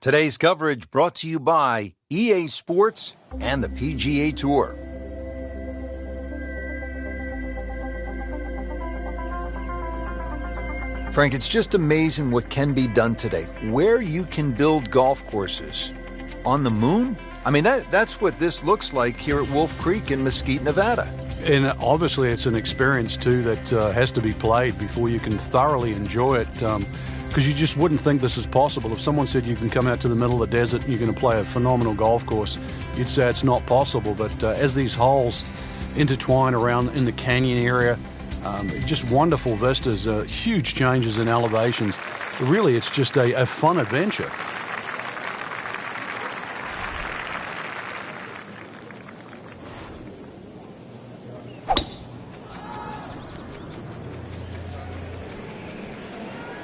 Today's coverage brought to you by EA Sports and the PGA Tour. Frank, it's just amazing what can be done today. Where you can build golf courses on the moon? I mean, that's what this looks like here at Wolf Creek in Mesquite, Nevada. And obviously it's an experience, too, that has to be played before you can thoroughly enjoy it. Because you just wouldn't think this is possible. If someone said you can come out to the middle of the desert and you're going to play a phenomenal golf course, you'd say it's not possible. But as these holes intertwine around in the canyon area, just wonderful vistas, huge changes in elevations. Really, it's just a fun adventure.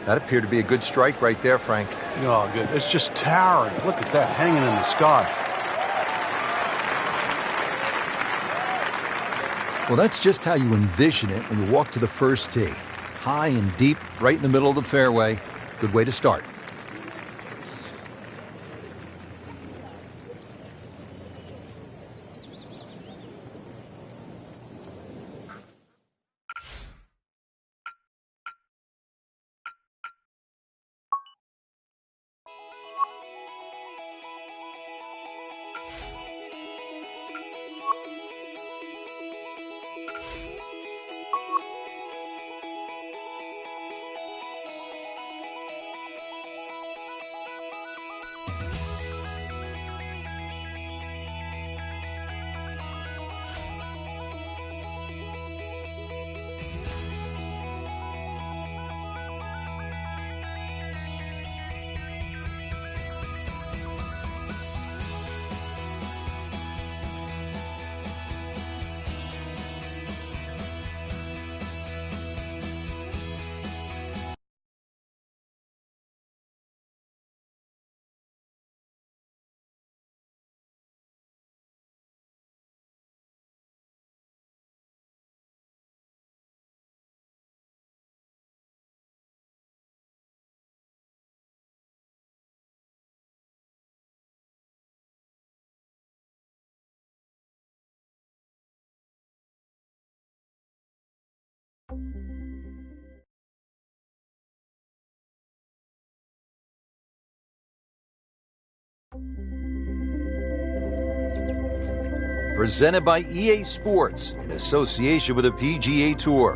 That appeared to be a good strike right there, Frank. Oh, good. It's just towering. Look at that, hanging in the sky. Well, that's just how you envision it when you walk to the first tee. High and deep, right in the middle of the fairway. Good way to start. Presented by EA Sports in association with the PGA Tour.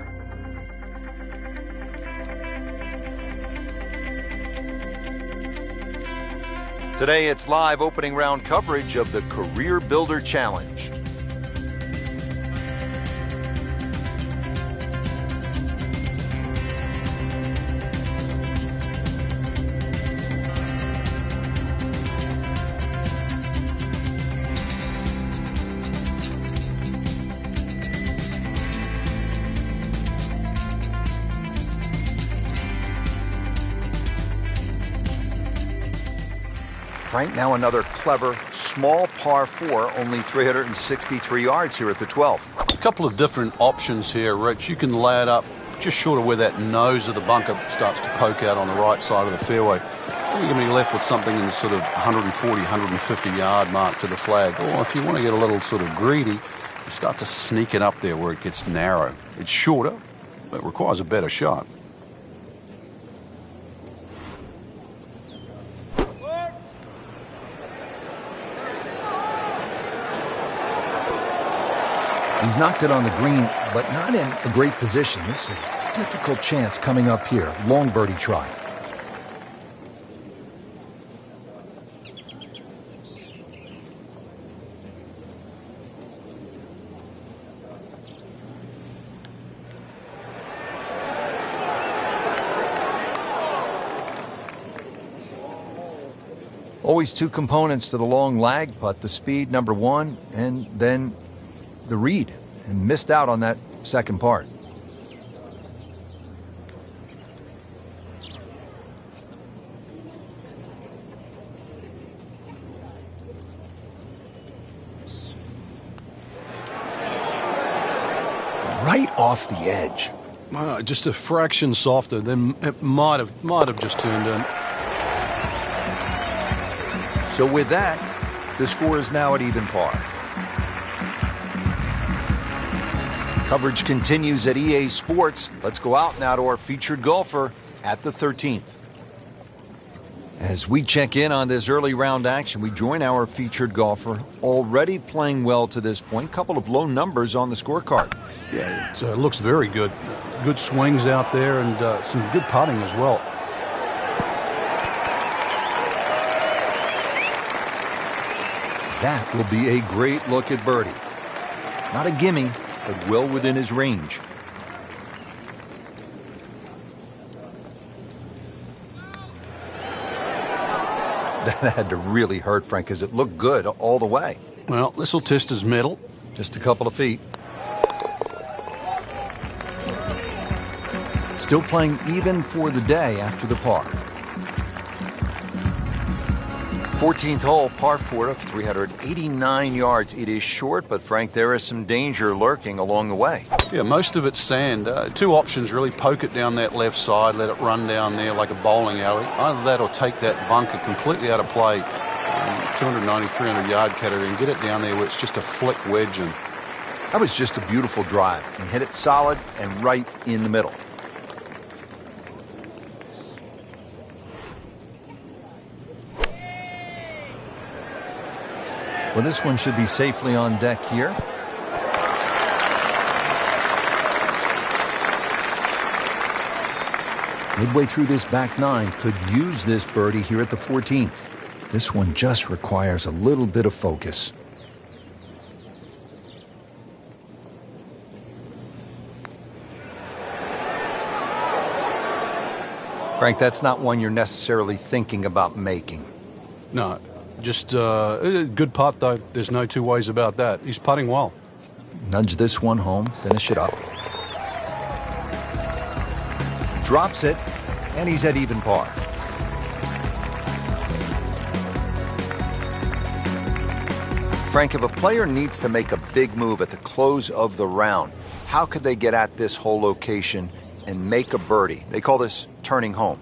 Today it's live opening round coverage of the Career Builder Challenge. Frank, now another clever, small par 4, only 363 yards here at the 12th. A couple of different options here, Rich. You can lay it up just short of where that nose of the bunker starts to poke out on the right side of the fairway. You're going to be left with something in the sort of 140, 150 yard mark to the flag. Or if you want to get a little sort of greedy, you start to sneak it up there where it gets narrow. It's shorter, but it requires a better shot. He's knocked it on the green, but not in a great position. This is a difficult chance coming up here. Long birdie try. Always two components to the long lag putt, the speed, number one, and then the read, and missed out on that second part. Right off the edge. Just a fraction softer, then it might have just turned in. So with that, the score is now at even par. Coverage continues at EA Sports. Let's go out now to our featured golfer at the 13th. As we check in on this early round action, we join our featured golfer, already playing well to this point. Couple of low numbers on the scorecard. Yeah, it looks very good. Good swings out there and some good putting as well. That will be a great look at birdie. Not a gimme, but well within his range. That had to really hurt, Frank, because it looked good all the way. Well, this will test his mettle. Just a couple of feet. Still playing even for the day after the par. 14th hole, par 4 of 389 yards. It is short, but Frank, there is some danger lurking along the way. Yeah, most of it's sand. Two options really: poke it down that left side, let it run down there like a bowling alley. Either that or take that bunker completely out of play, 290, 300 yard category, and get it down there where it's just a flick wedge. And that was just a beautiful drive. He hit it solid and right in the middle. Well, this one should be safely on deck here. Midway through this back nine, could use this birdie here at the 14th. This one just requires a little bit of focus. Frank, that's not one you're necessarily thinking about making. No. Just a good putt, though. There's no two ways about that. He's putting well. Nudge this one home, finish it up. Drops it, and he's at even par. Frank, if a player needs to make a big move at the close of the round, how could they get at this whole location and make a birdie? They call this turning home.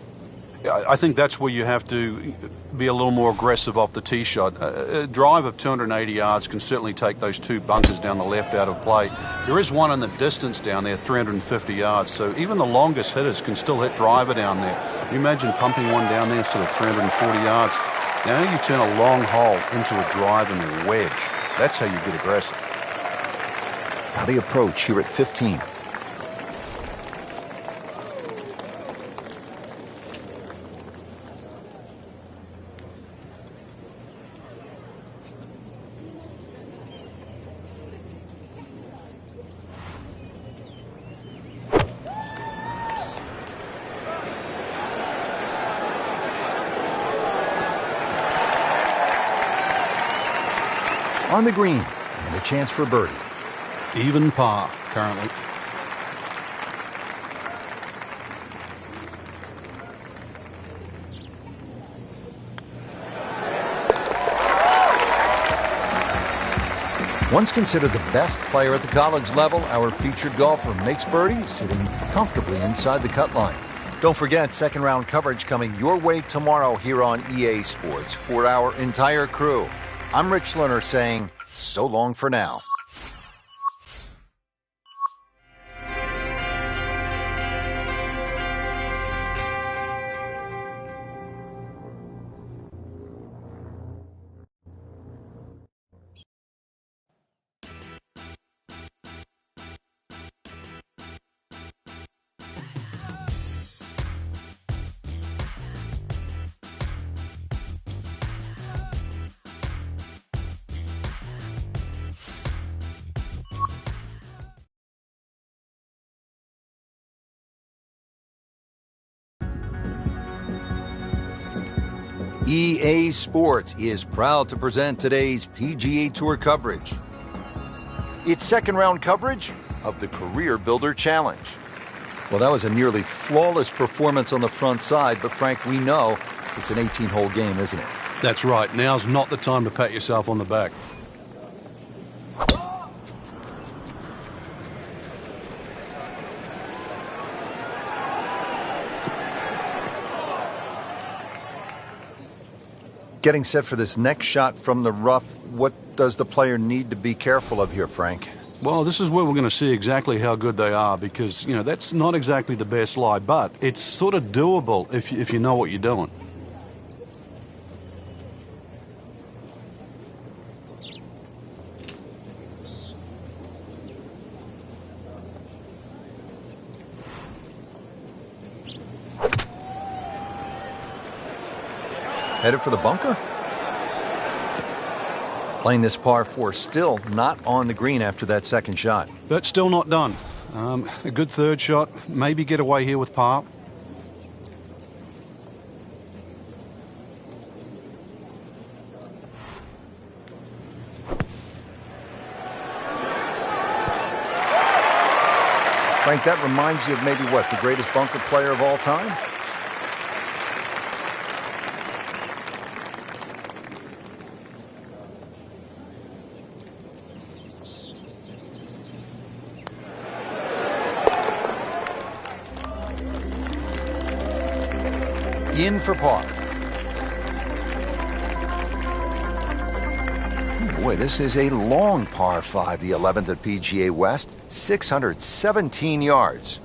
I think that's where you have to be a little more aggressive off the tee shot. A drive of 280 yards can certainly take those two bunkers down the left out of play. There is one in the distance down there, 350 yards, so even the longest hitters can still hit driver down there. You imagine pumping one down there instead of 340 yards. Now you turn a long hole into a drive and a wedge. That's how you get aggressive. Now the approach here at 15. On the green, and a chance for birdie. Even par, currently. Once considered the best player at the college level, our featured golfer makes birdie, sitting comfortably inside the cut line. Don't forget, second round coverage coming your way tomorrow here on EA Sports. For our entire crew, I'm Rich Lerner saying so long for now. EA Sports is proud to present today's PGA Tour coverage. It's second round coverage of the Career Builder Challenge. Well, that was a nearly flawless performance on the front side, but Frank, we know it's an 18-hole game, isn't it? That's right. Now's not the time to pat yourself on the back. Getting set for this next shot from the rough, what does the player need to be careful of here, Frank? Well, this is where we're going to see exactly how good they are because, that's not exactly the best lie, but it's sort of doable if you know what you're doing. Headed for the bunker? Playing this par 4, still not on the green after that second shot. That's still not done. A good third shot, maybe get away here with par. Frank, that reminds you of maybe what, the greatest bunker player of all time? In for par. Boy, this is a long par 5, the 11th at PGA West, 617 yards.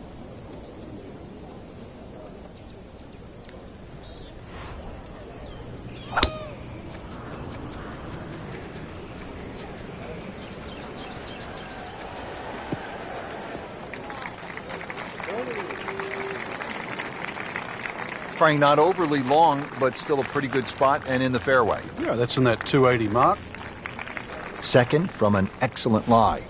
Frank, not overly long, but still a pretty good spot and in the fairway. Yeah, that's in that 280 mark. Second from an excellent lie.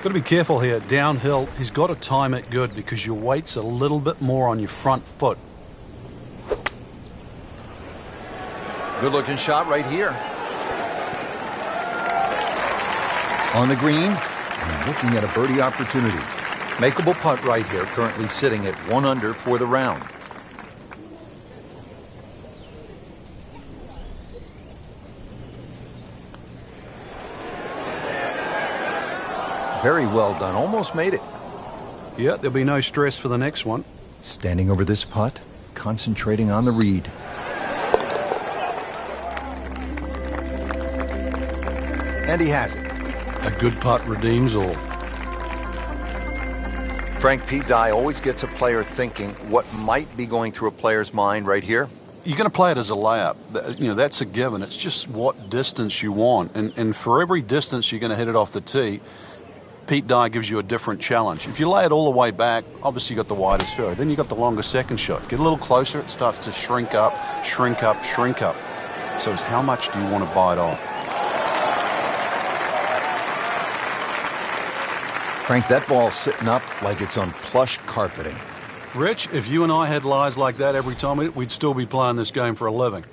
Got to be careful here. Downhill, he's got to time it good because your weight's a little bit more on your front foot. Good looking shot right here. On the green, and looking at a birdie opportunity. Makeable putt right here, currently sitting at 1 under for the round. Very well done. Almost made it. Yeah, there'll be no stress for the next one. Standing over this putt, concentrating on the read. And he has it. A good putt redeems all. Frank, Pete Dye always gets a player thinking what might be going through a player's mind right here. You're going to play it as a layup. That's a given. It's just what distance you want. And for every distance you're going to hit it off the tee, Pete Dye gives you a different challenge. If you lay it all the way back, obviously you got the widest fairway. Then you got the longer second shot. Get a little closer, it starts to shrink up, shrink up, shrink up. So it's how much do you want to bite off? Frank, that ball's sitting up like it's on plush carpeting. Rich, if you and I had lies like that every time, we'd still be playing this game for a living.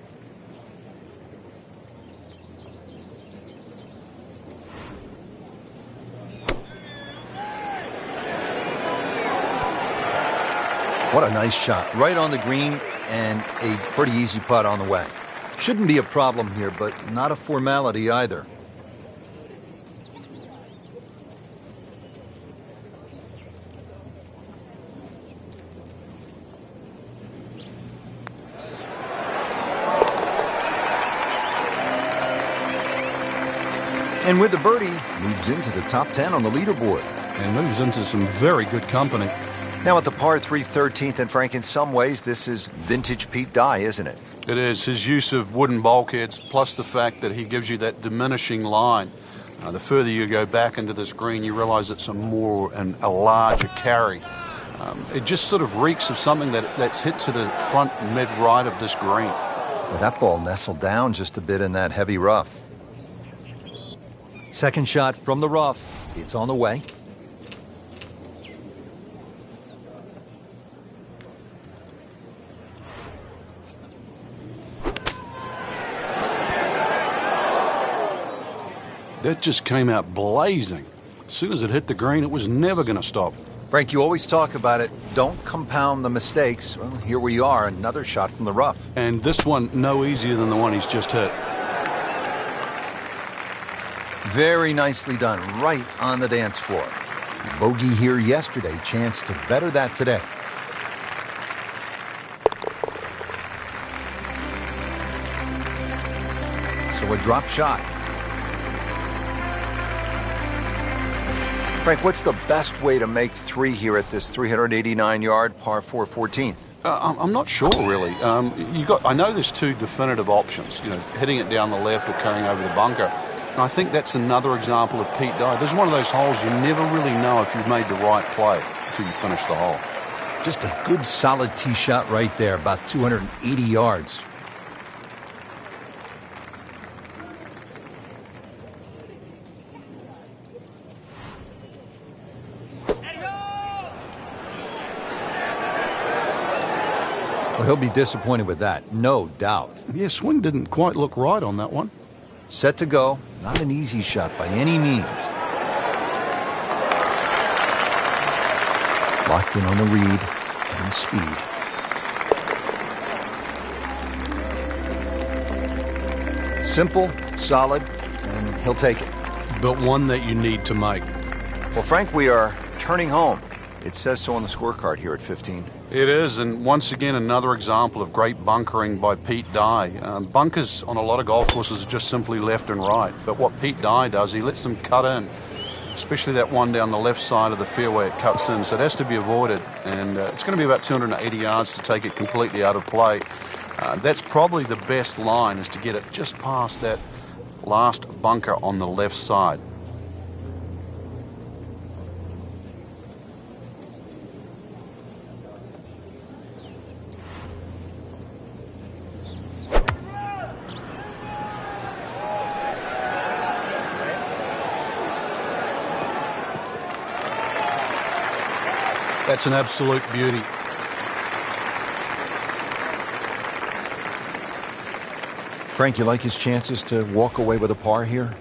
What a nice shot. Right on the green and a pretty easy putt on the way. Shouldn't be a problem here, but not a formality either. And with the birdie, moves into the top 10 on the leaderboard. And moves into some very good company. Now at the par 3 13th, and Frank, in some ways, this is vintage Pete Dye, isn't it? It is. His use of wooden bulkheads, plus the fact that he gives you that diminishing line. The further you go back into this green, you realize it's a larger carry. It just sort of reeks of something that's hit to the front mid-right of this green. Well, that ball nestled down just a bit in that heavy rough. Second shot from the rough. It's on the way. That just came out blazing. As soon as it hit the green, it was never going to stop. Frank, you always talk about it. Don't compound the mistakes. Well, here we are, another shot from the rough. And this one no easier than the one he's just hit. Very nicely done, right on the dance floor. Bogey here yesterday, chance to better that today. So a drop shot. Frank, what's the best way to make 3 here at this 389-yard par 4 14th? I'm not sure, really. I know there's 2 definitive options, hitting it down the left or carrying over the bunker. And I think that's another example of Pete Dye. This is one of those holes you never really know if you've made the right play until you finish the hole. Just a good solid tee shot right there, about 280 yards. Well, he'll be disappointed with that, no doubt. Yeah, swing didn't quite look right on that one. Set to go. Not an easy shot by any means. Locked in on the read and the speed. Simple, solid, and he'll take it. But one that you need to make. Well, Frank, we are turning home. It says so on the scorecard here at 15. It is, and once again, another example of great bunkering by Pete Dye. Bunkers on a lot of golf courses are just simply left and right, but what Pete Dye does, he lets them cut in, especially that one down the left side of the fairway it cuts in, so it has to be avoided, and it's going to be about 280 yards to take it completely out of play. That's probably the best line, is to get it just past that last bunker on the left side. That's an absolute beauty. Frank, you like his chances to walk away with a par here?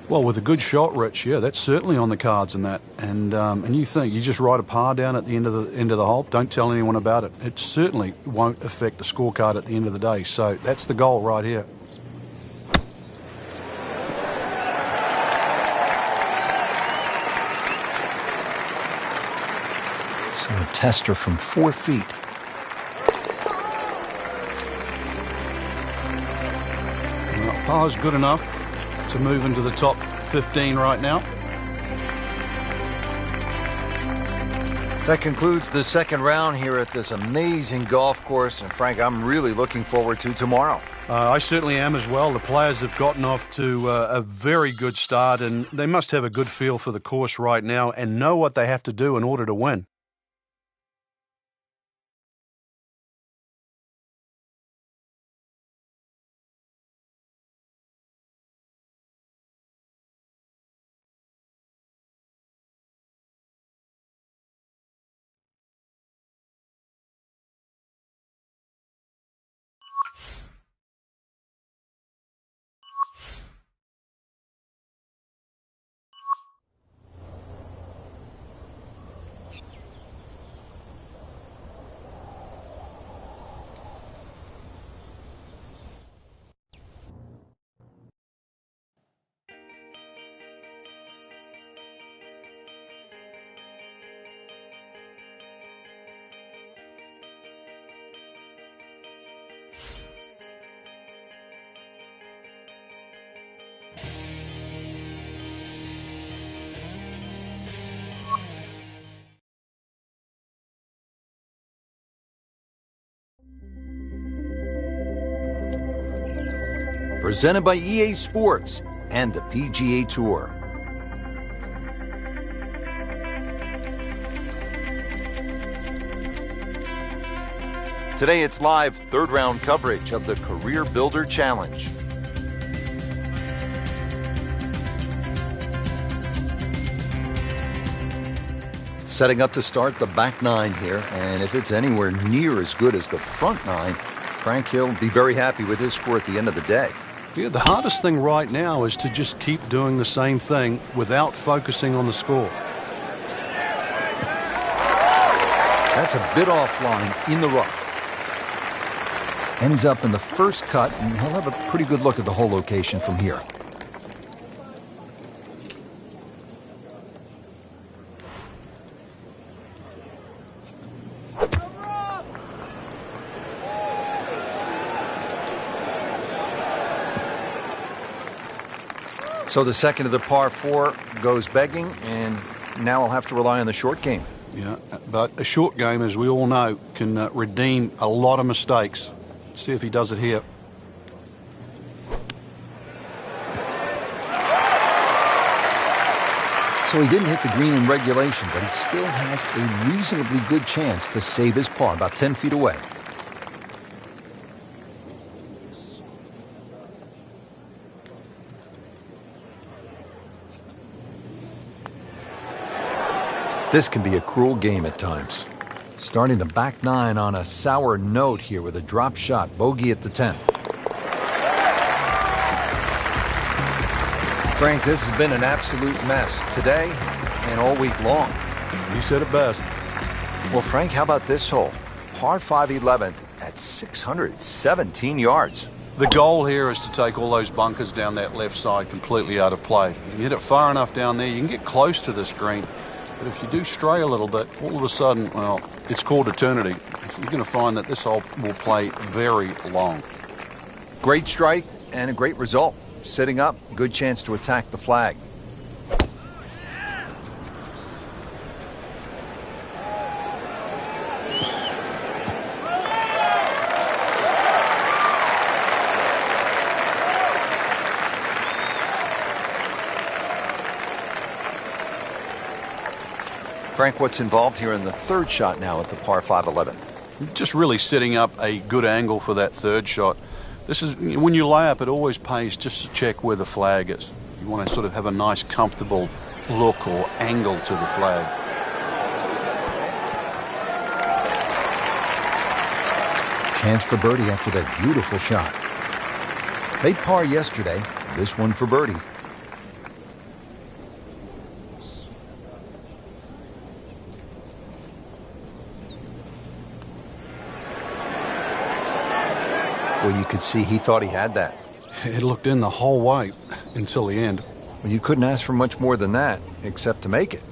Well, with a good shot, Rich, yeah, that's certainly on the cards in that. And you think you just write a par down at the end of the hole, don't tell anyone about it. It certainly won't affect the scorecard at the end of the day. So that's the goal right here. So a tester from 4 feet. Par's good enough to move into the top 15 right now. That concludes the second round here at this amazing golf course. And Frank, I'm really looking forward to tomorrow. I certainly am as well. The players have gotten off to a very good start, and they must have a good feel for the course right now and know what they have to do in order to win. Presented by EA Sports and the PGA Tour. Today it's live third round coverage of the Career Builder Challenge. Setting up to start the back nine here, and if it's anywhere near as good as the front nine, Frank Hill be very happy with his score at the end of the day. Yeah, the hardest thing right now is to just keep doing the same thing without focusing on the score. That's a bit offline in the rough. Ends up in the first cut, and he'll have a pretty good look at the hole location from here. So the second of the par 4 goes begging, and now I'll have to rely on the short game. Yeah, but a short game, as we all know, can redeem a lot of mistakes. See if he does it here. So he didn't hit the green in regulation, but he still has a reasonably good chance to save his par, about 10 feet away. This can be a cruel game at times. Starting the back nine on a sour note here with a drop shot bogey at the 10th. Frank, this has been an absolute mess today and all week long. You said it best. Well, Frank, how about this hole? Par 5 11th at 617 yards. The goal here is to take all those bunkers down that left side completely out of play. You can hit it far enough down there, you can get close to this green. But if you do stray a little bit, all of a sudden, well, it's called eternity. You're going to find that this hole will play very long. Great strike and a great result. Sitting up, good chance to attack the flag. Frank, what's involved here in the third shot now at the par 5 11th? Just really setting up a good angle for that third shot. This is, when you lay up, it always pays just to check where the flag is. You want to sort of have a nice, comfortable look or angle to the flag. Chance for birdie after that beautiful shot. Made par yesterday, this one for birdie. Well, you could see he thought he had that. It looked in the whole way until the end. Well, you couldn't ask for much more than that, except to make it.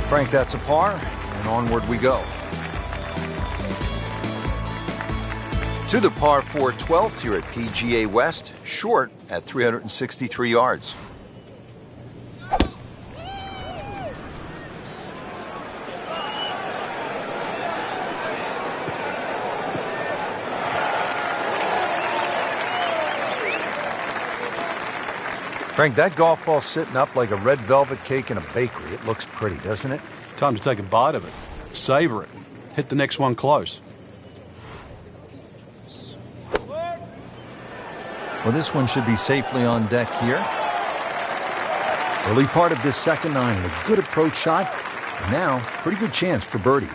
Frank, that's a par, and onward we go. To the par 4 12th here at PGA West, short at 363 yards. Frank, that golf ball's sitting up like a red velvet cake in a bakery. It looks pretty, doesn't it? Time to take a bite of it. Savor it. Hit the next one close. Well, this one should be safely on deck here. Early part of this second nine, and a good approach shot. And now, pretty good chance for birdie.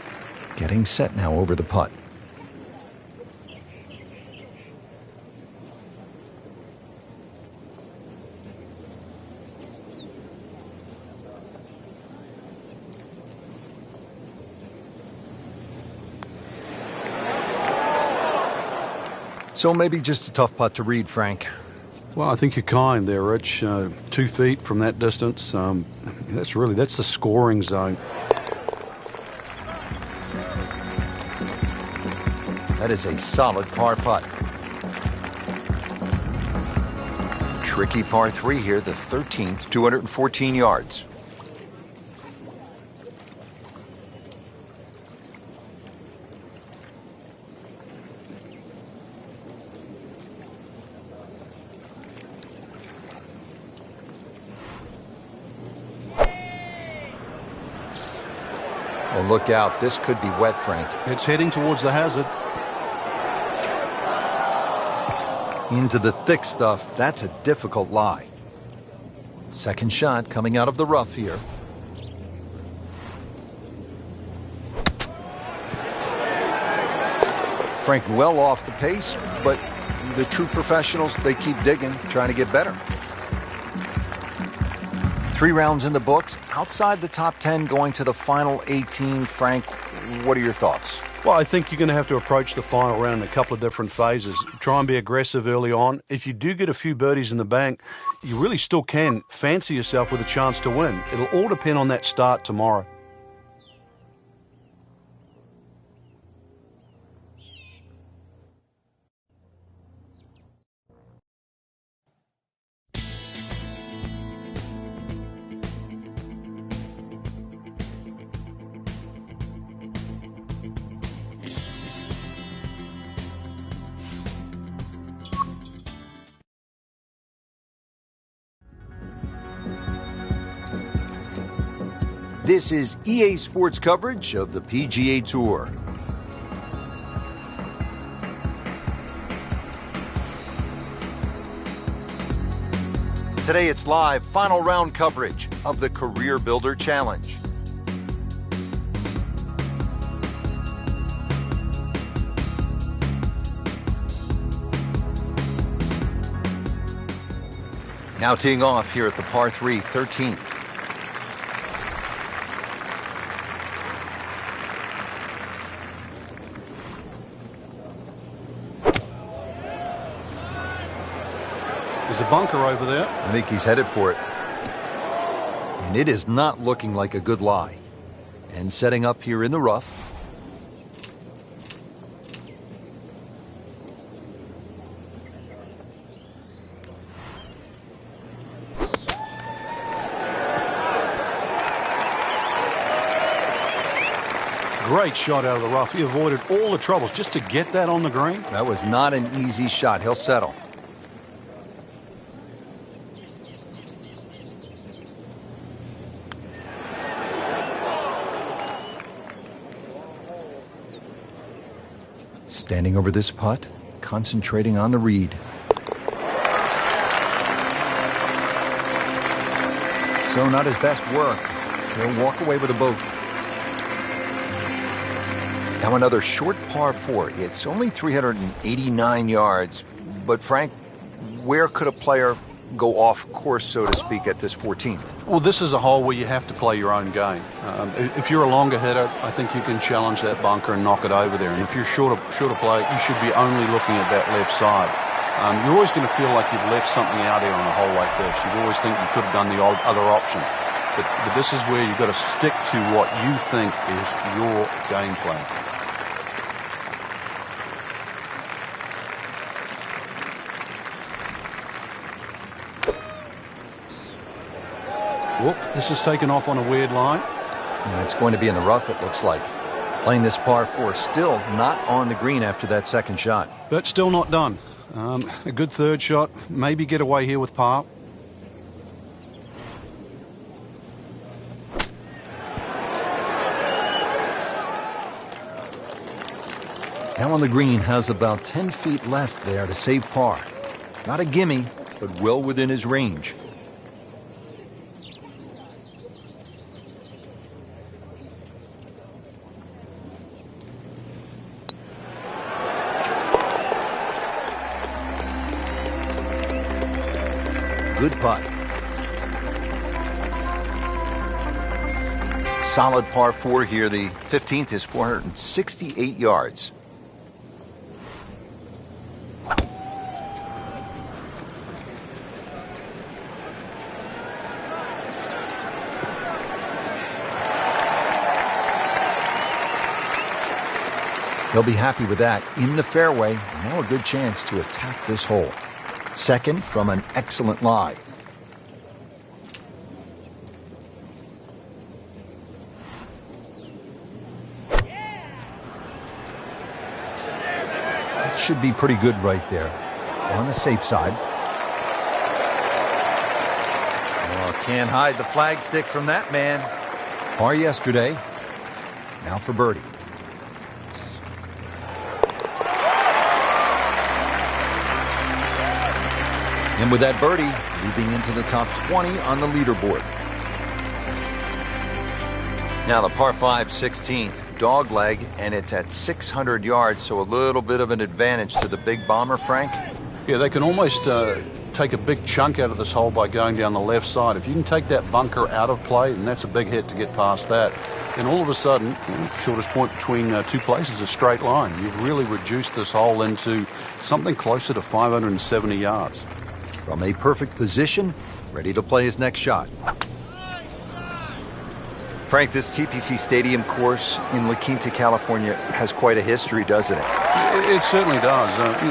Getting set now over the putt. So maybe just a tough putt to read, Frank. Well, I think you're kind there, Rich. 2 feet from that distance. That's the scoring zone. That is a solid par putt. Tricky par 3 here, the 13th, 214 yards. Well, look out. This could be wet, Frank. It's heading towards the hazard. Into the thick stuff. That's a difficult lie. Second shot coming out of the rough here. Frank well off the pace, but the true professionals, they keep digging, trying to get better. 3 rounds in the books, outside the top 10 going to the final 18. Frank, what are your thoughts? Well, I think you're going to have to approach the final round in a couple of different phases. Try and be aggressive early on. If you do get a few birdies in the bank, you really still can fancy yourself with a chance to win. It'll all depend on that start tomorrow. This is EA Sports coverage of the PGA Tour. Today it's live final round coverage of the Career Builder Challenge. Now teeing off here at the par 3 13th. There's a bunker over there. I think he's headed for it. And it is not looking like a good lie. And setting up here in the rough. Great shot out of the rough. He avoided all the troubles just to get that on the green. That was not an easy shot. He'll settle. Standing over this putt, concentrating on the read. So not his best work. He'll walk away with a bogey. Now another short par 4. It's only 389 yards. But Frank, where could a player go off course, so to speak, at this 14th? Well, this is a hole where you have to play your own game. If you're a longer hitter, I think you can challenge that bunker and knock it over there. And if you're shorter player, you should be only looking at that left side. You're always going to feel like you've left something out here on a hole like this. You always think you could have done the other option. But this is where you've got to stick to what you think is your game plan. Whoop, this is taken off on a weird line. And it's going to be in the rough, it looks like. Playing this par 4, still not on the green after that second shot. But still not done. A good third shot. Maybe get away here with par. Now on the green, has about 10 feet left there to save par. Not a gimme, but well within his range. Good putt. Solid par 4 here. The 15th is 468 yards. He'll be happy with that. In the fairway, now a good chance to attack this hole. Second from an excellent lie. That should be pretty good right there. On the safe side. Oh, can't hide the flagstick from that man. Par yesterday. Now for birdie. And with that birdie, moving into the top 20 on the leaderboard. Now the par 5 16th, dog leg, and it's at 600 yards, so a little bit of an advantage to the big bomber, Frank. Yeah, they can almost take a big chunk out of this hole by going down the left side. If you can take that bunker out of play, and that's a big hit to get past that, then all of a sudden, shortest point between two places is a straight line. You've really reduced this hole into something closer to 570 yards. From a perfect position, ready to play his next shot. Frank, this TPC Stadium course in La Quinta, California has quite a history, doesn't it? It certainly does.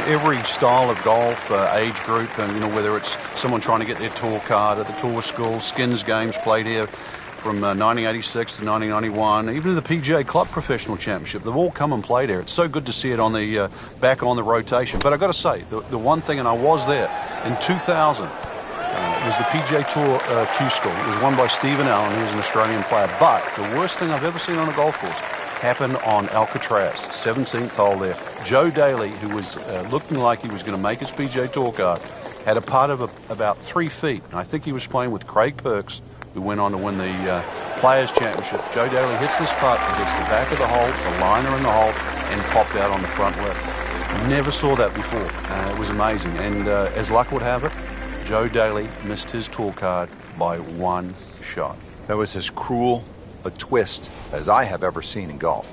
Every style of golf, age group, and whether it's someone trying to get their tour card at the tour school, skins games played here from 1986 to 1991, even the PGA Club Professional Championship, they've all come and played here. It's so good to see it on the back on the rotation. But I've got to say, the one thing, and I was there in 2000. It was the PGA Tour Q School. It was won by Stephen Allen, who was an Australian player. But the worst thing I've ever seen on a golf course happened on Alcatraz, 17th hole there. Joe Daly, who was looking like he was going to make his PGA Tour card, had a putt of about 3 feet. I think he was playing with Craig Perks, who went on to win the Players' Championship. Joe Daly hits this putt, hits the back of the hole, the liner in the hole, and popped out on the front left. Never saw that before. It was amazing. And as luck would have it, Joe Daly missed his tour card by one shot. That was as cruel a twist as I have ever seen in golf.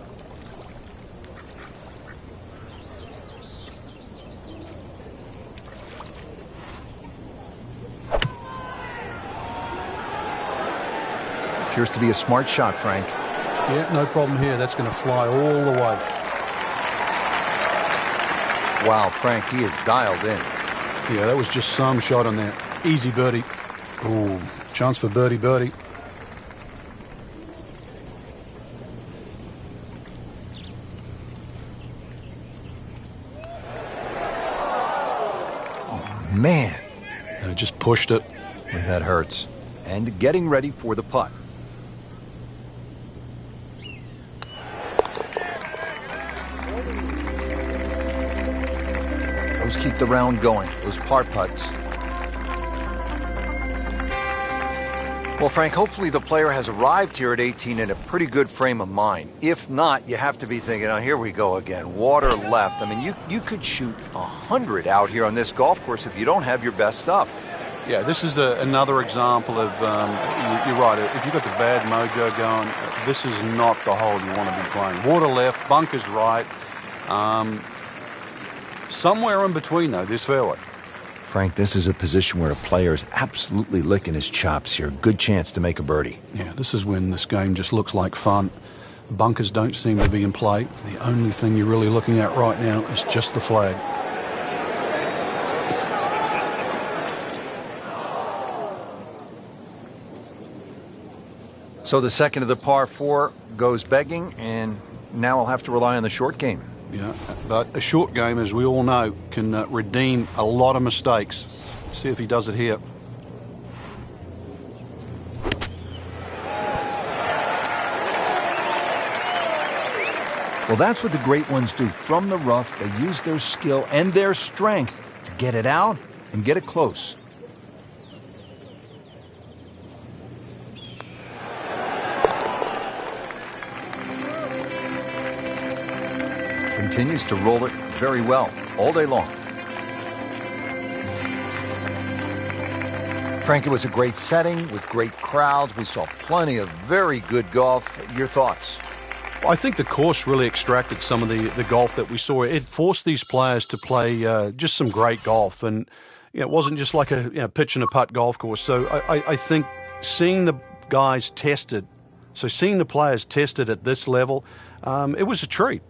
Appears to be a smart shot, Frank. Yeah, no problem here. That's going to fly all the way. Wow, Frank, he is dialed in. Yeah, that was just some shot on that. Easy birdie. Ooh, chance for birdie. Oh, man. Just pushed it. That hurts. And getting ready for the putt. Those keep the round going, those par putts. Well, Frank, hopefully the player has arrived here at 18 in a pretty good frame of mind. If not, you have to be thinking, oh, here we go again, water left. I mean, you could shoot 100 out here on this golf course if you don't have your best stuff. Yeah, this is another example of, you're right, if you've got the bad mojo going, this is not the hole you want to be playing. Water left, bunkers right. Somewhere in between, though, this fairway. Frank, this is a position where a player is absolutely licking his chops here. Good chance to make a birdie. Yeah, this is when this game just looks like fun. Bunkers don't seem to be in play. The only thing you're really looking at right now is just the flag. So the second of the par 4 goes begging, and now I'll have to rely on the short game. Yeah, but a short game, as we all know, can redeem a lot of mistakes. See if he does it here. Well, that's what the great ones do. From the rough, they use their skill and their strength to get it out and get it close. Continues to roll it very well all day long. Frank, it was a great setting with great crowds. We saw plenty of very good golf. Your thoughts? I think the course really extracted some of the golf that we saw. It forced these players to play just some great golf. And it wasn't just like a pitch and a putt golf course. So I think seeing the guys tested, seeing the players tested at this level, it was a treat.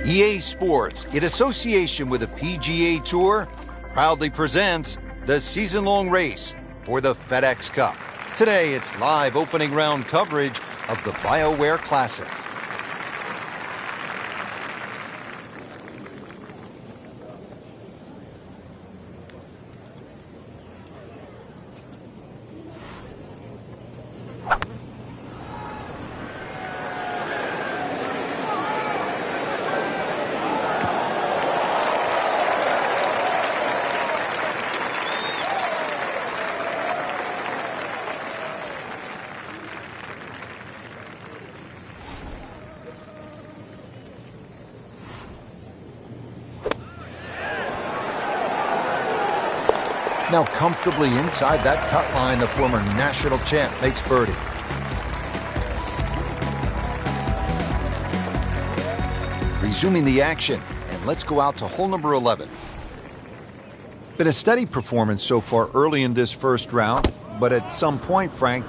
EA Sports, in association with the PGA Tour, proudly presents the season-long race for the FedEx Cup. Today, it's live opening round coverage of the BioWare Classic. Now comfortably inside that cut line, the former national champ makes birdie. Resuming the action, and let's go out to hole number 11. Been a steady performance so far early in this first round, but at some point, Frank,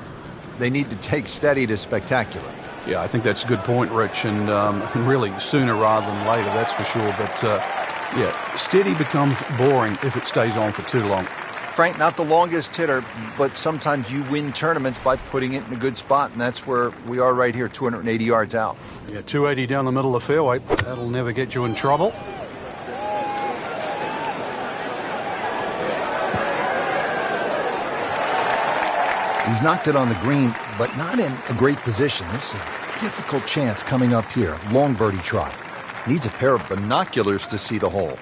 they need to take steady to spectacular. Yeah, I think that's a good point, Rich, and really sooner rather than later, that's for sure. But, yeah, steady becomes boring if it stays on for too long. Frank, not the longest hitter, but sometimes you win tournaments by putting it in a good spot, and that's where we are right here, 280 yards out. Yeah, 280 down the middle of the fairway. That'll never get you in trouble. He's knocked it on the green, but not in a great position. This is a difficult chance coming up here. Long birdie try. Needs a pair of binoculars to see the hole.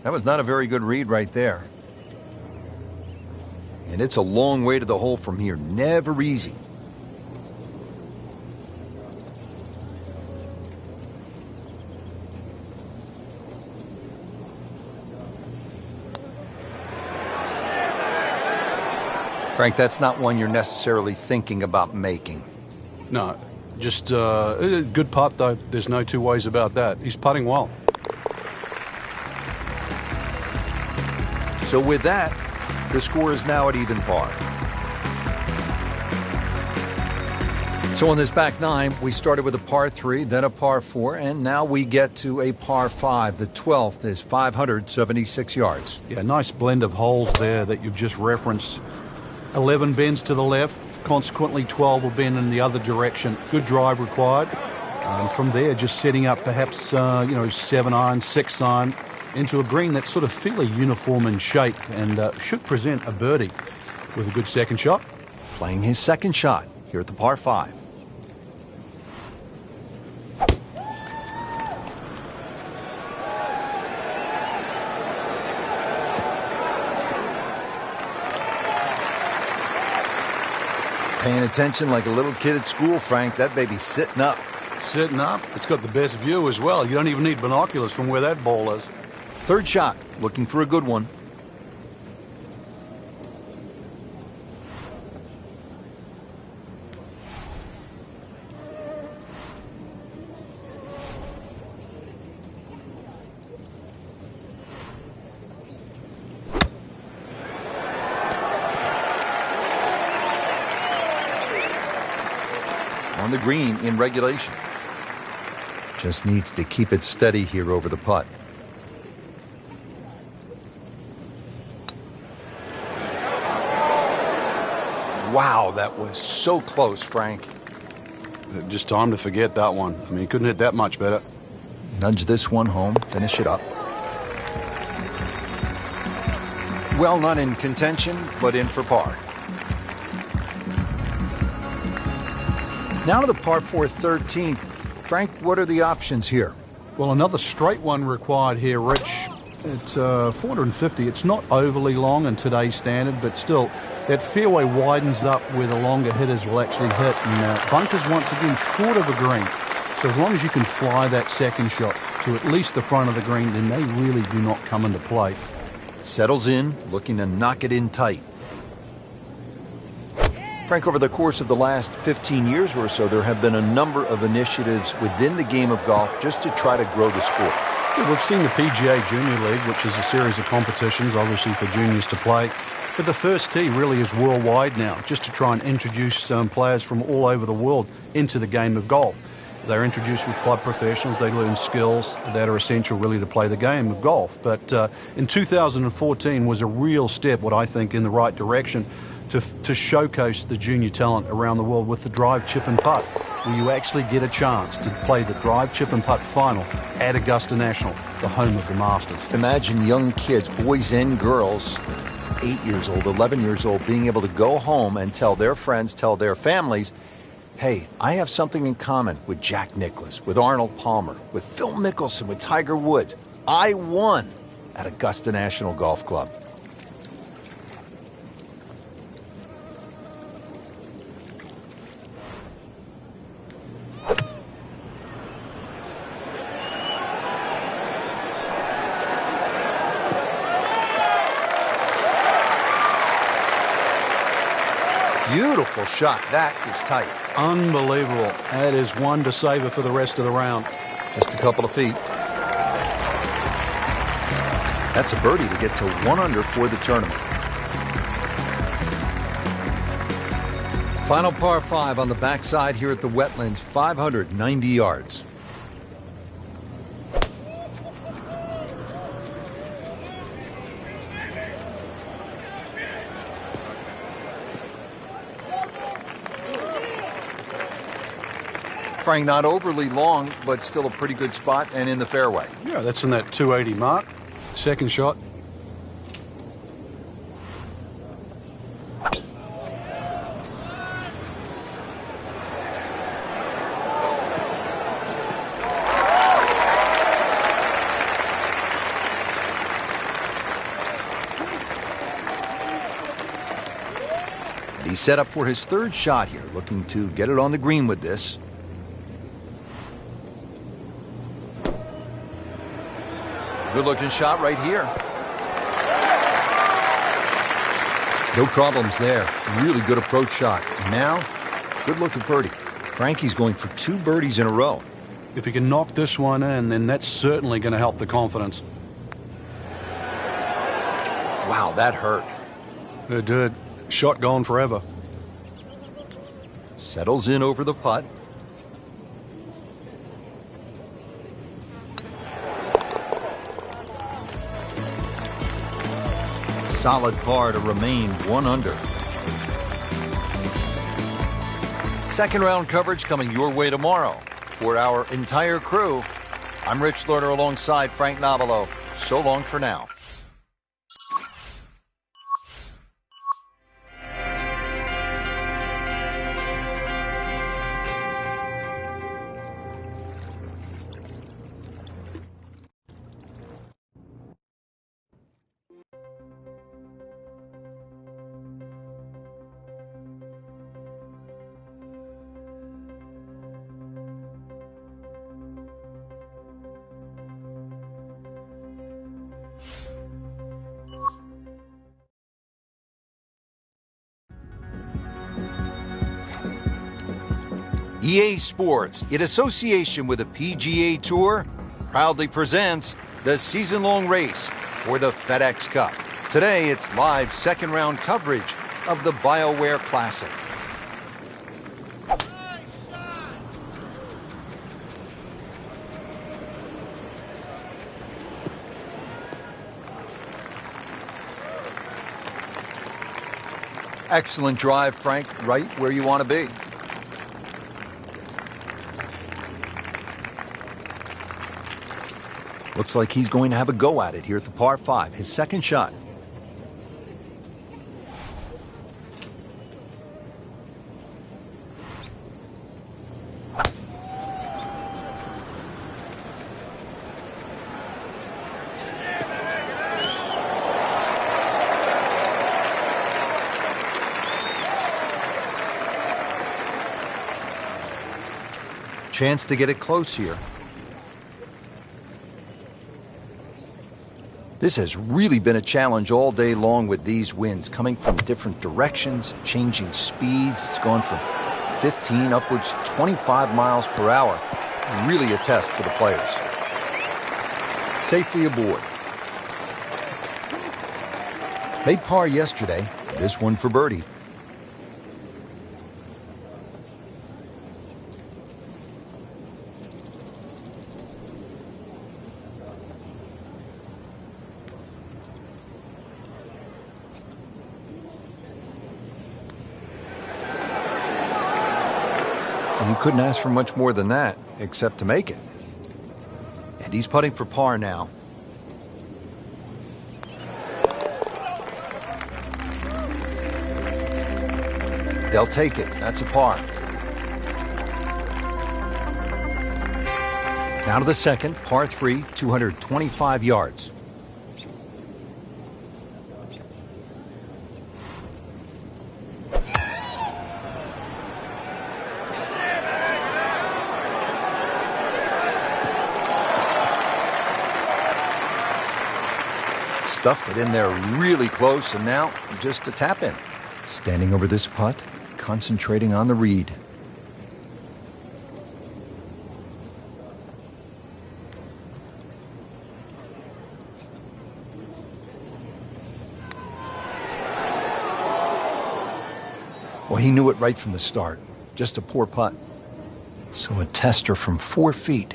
That was not a very good read right there. And it's a long way to the hole from here. Never easy. Frank, that's not one you're necessarily thinking about making. No, just a good putt, though. There's no two ways about that. He's putting well. So with that, the score is now at even par. So on this back nine, we started with a par 3, then a par 4, and now we get to a par 5. The 12th is 576 yards. Yeah, nice blend of holes there that you've just referenced. 11 bends to the left, consequently 12 will bend in the other direction. Good drive required. And from there, just setting up perhaps, 7 iron, 6 iron, into a green that's sort of fairly uniform in shape and should present a birdie with a good second shot. Playing his second shot here at the par 5. Paying attention like a little kid at school, Frank. That baby's sitting up. Sitting up? It's got the best view as well. You don't even need binoculars from where that ball is. Third shot, looking for a good one. On the green in regulation. Just needs to keep it steady here over the putt. Wow, that was so close, Frank. Just time to forget that one. I mean, he couldn't hit that much better. Nudge this one home, finish it up. Well, not in contention, but in for par. Now to the par 4 13th. Frank, what are the options here? Well, another straight one required here, Rich. It's 450. It's not overly long in today's standard, but still, that fairway widens up where the longer hitters will actually hit. And bunkers, once again, short of a green. So as long as you can fly that second shot to at least the front of the green, then they really do not come into play. Settles in, looking to knock it in tight. Frank, over the course of the last 15 years or so, there have been a number of initiatives within the game of golf just to try to grow the sport. Yeah, we've seen the PGA Junior League, which is a series of competitions, obviously, for juniors to play. But the first tee really is worldwide now, just to try and introduce players from all over the world into the game of golf. They're introduced with club professionals. They learn skills that are essential really to play the game of golf. But in 2014 was a real step, what I think, in the right direction to showcase the junior talent around the world with the drive, chip and putt, where you actually get a chance to play the drive, chip and putt final at Augusta National, the home of the Masters. Imagine young kids, boys and girls, 8 years old, 11 years old, being able to go home and tell their friends, tell their families, hey, I have something in common with Jack Nicklaus, with Arnold Palmer, with Phil Mickelson, with Tiger Woods. I won at Augusta National Golf Club. Beautiful shot. That is tight. Unbelievable. That is one to savor for the rest of the round. Just a couple of feet. That's a birdie to get to 1 under for the tournament. Final par 5 on the backside here at the Wetlands, 590 yards. Frank, not overly long, but still a pretty good spot and in the fairway. Yeah, that's in that 280 mark. Second shot. He's set up for his third shot here, looking to get it on the green with this. Good-looking shot right here. No problems there. Really good approach shot. Now, good look at birdie. Frankie's going for 2 birdies in a row. If he can knock this one in, then that's certainly going to help the confidence. Wow, that hurt. It did. Shot gone forever. Settles in over the putt. Solid par to remain 1 under. Second round coverage coming your way tomorrow. For our entire crew, I'm Rich Lerner alongside Frank Nobilo. So long for now. EA Sports, in association with the PGA Tour, proudly presents the season-long race for the FedEx Cup. Today, it's live second-round coverage of the BioWare Classic. Excellent drive, Frank, right where you want to be. Looks like he's going to have a go at it here at the par 5, his second shot. Chance to get it close here. This has really been a challenge all day long with these winds coming from different directions, changing speeds. It's gone from 15 upwards to 25 miles per hour. Really a test for the players. Safely aboard. Made par yesterday, this one for birdie. You couldn't ask for much more than that, except to make it. And he's putting for par now. They'll take it. That's a par. Now to the second, par 3, 225 yards. Stuffed it in there really close, and now just a tap in. Standing over this putt, concentrating on the read. Well, he knew it right from the start. Just a poor putt. So a tester from 4 feet.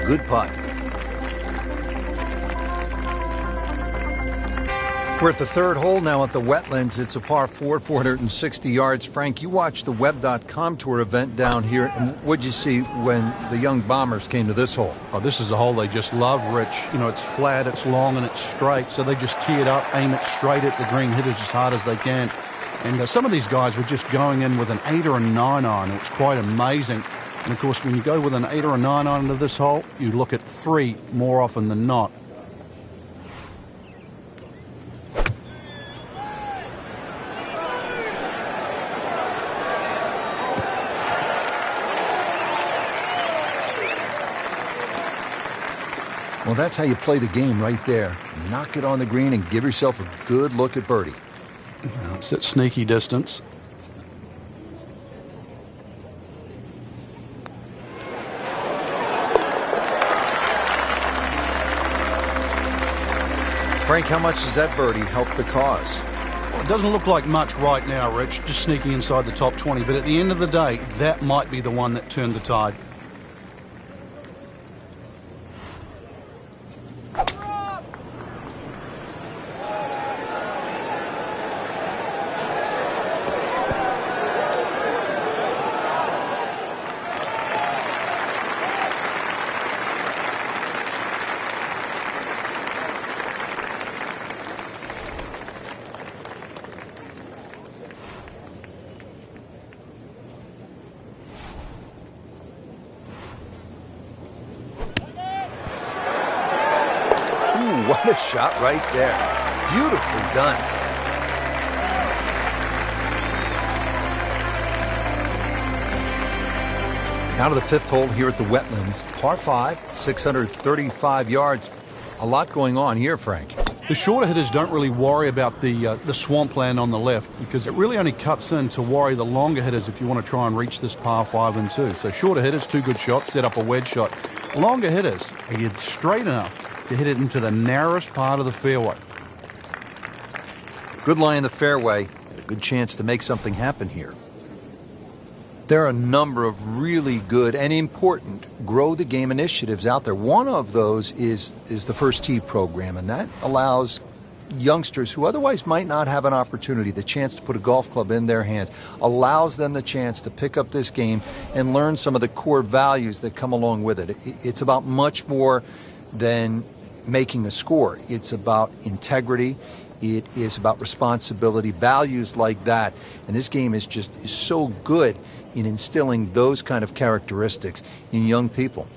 Good putt. We're at the third hole now at the Wetlands. It's a par 4, 460 yards. Frank, you watched the Web.com Tour event down here, and what'd you see when the young bombers came to this hole? Oh, this is a hole they just love, Rich. You know, it's flat, it's long, and it's straight, so they just tee it up, aim it straight at the green, hit it as hard as they can. And some of these guys were just going in with an 8 or a 9 iron. It was quite amazing. And, of course, when you go with an 8 or a 9 iron into this hole, you look at 3 more often than not. Well, that's how you play the game right there. Knock it on the green and give yourself a good look at birdie. Now it's at sneaky distance. Frank, how much does that birdie help the cause? Well, it doesn't look like much right now, Rich, just sneaking inside the top 20. But at the end of the day, that might be the one that turned the tide. What a shot right there. Beautifully done. Now to the fifth hole here at the Wetlands. Par 5, 635 yards. A lot going on here, Frank. The shorter hitters don't really worry about the swampland on the left because it really only cuts in to worry the longer hitters if you want to try and reach this par 5 and 2. So shorter hitters, 2 good shots, set up a wedge shot. Longer hitters, they get straight enough to hit it into the narrowest part of the fairway. Good lie in the fairway, and a good chance to make something happen here. There are a number of really good and important grow the game initiatives out there. One of those is the First Tee program, and that allows youngsters who otherwise might not have an opportunity, the chance to put a golf club in their hands, allows them the chance to pick up this game and learn some of the core values that come along with it. It's about much more than making a score. It's about integrity. It is about responsibility, values like that. And this game is so good in instilling those kind of characteristics in young people.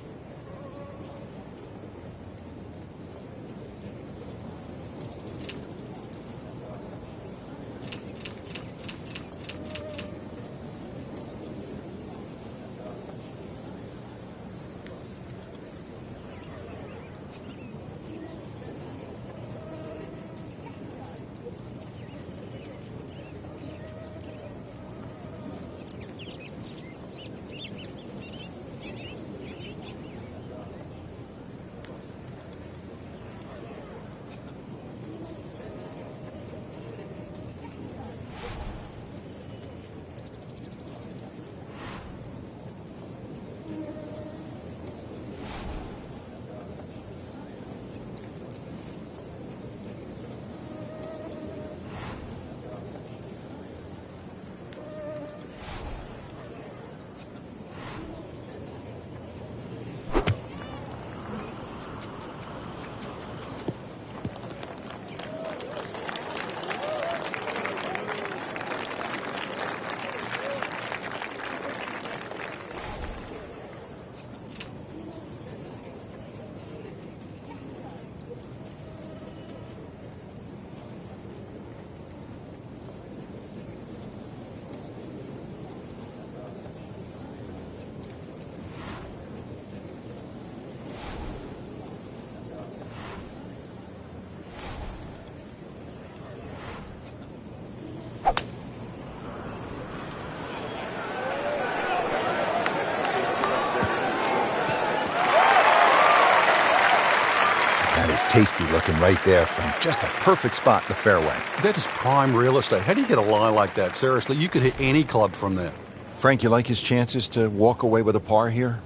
Tasty looking right there, Frank. Just a perfect spot in the fairway. That is prime real estate. How do you get a lie like that? Seriously, you could hit any club from there. Frank, you like his chances to walk away with a par here?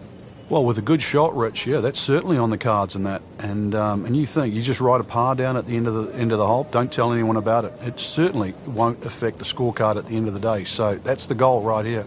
Well, with a good shot, Rich, yeah, that's certainly on the cards in that. And you think you just write a par down at the end of the hole. Don't tell anyone about it. It certainly won't affect the scorecard at the end of the day. So that's the goal right here.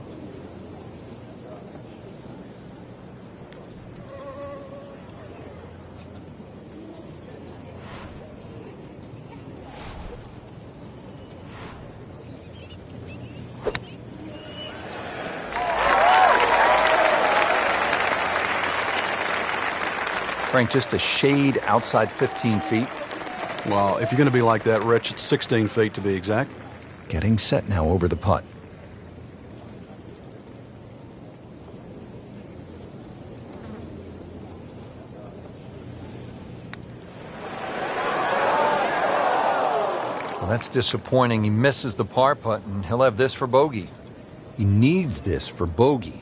Frank, just a shade outside 15 feet. Well, if you're going to be like that, Rich, it's 16 feet to be exact. Getting set now over the putt. Well, that's disappointing. He misses the par putt, and he'll have this for bogey. He needs this for bogey.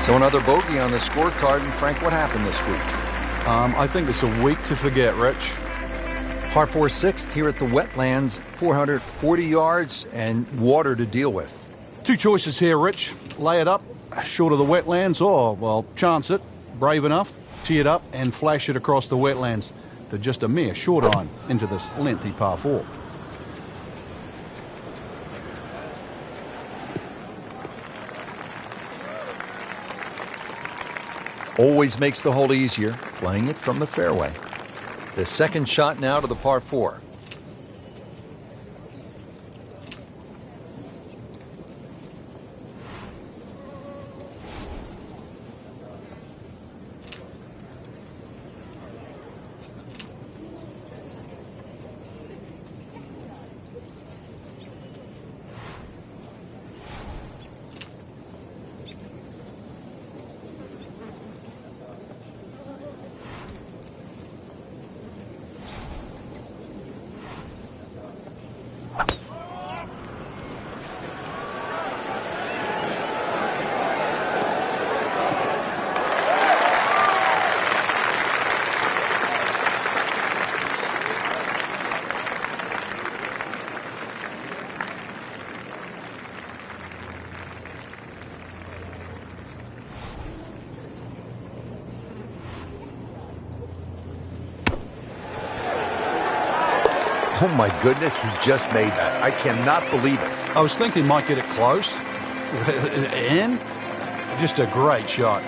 So another bogey on the scorecard. And Frank, what happened this week? I think it's a week to forget, Rich. Par 4 sixth here at the Wetlands, 440 yards and water to deal with. Two choices here, Rich. Lay it up short of the Wetlands, or, well, chance it, brave enough, tee it up and flash it across the Wetlands to just a mere short iron into this lengthy par 4. Always makes the hole easier, playing it from the fairway. The second shot now to the par 4. Oh my goodness, he just made that. I cannot believe it. I was thinking might get it close. And just a great shot.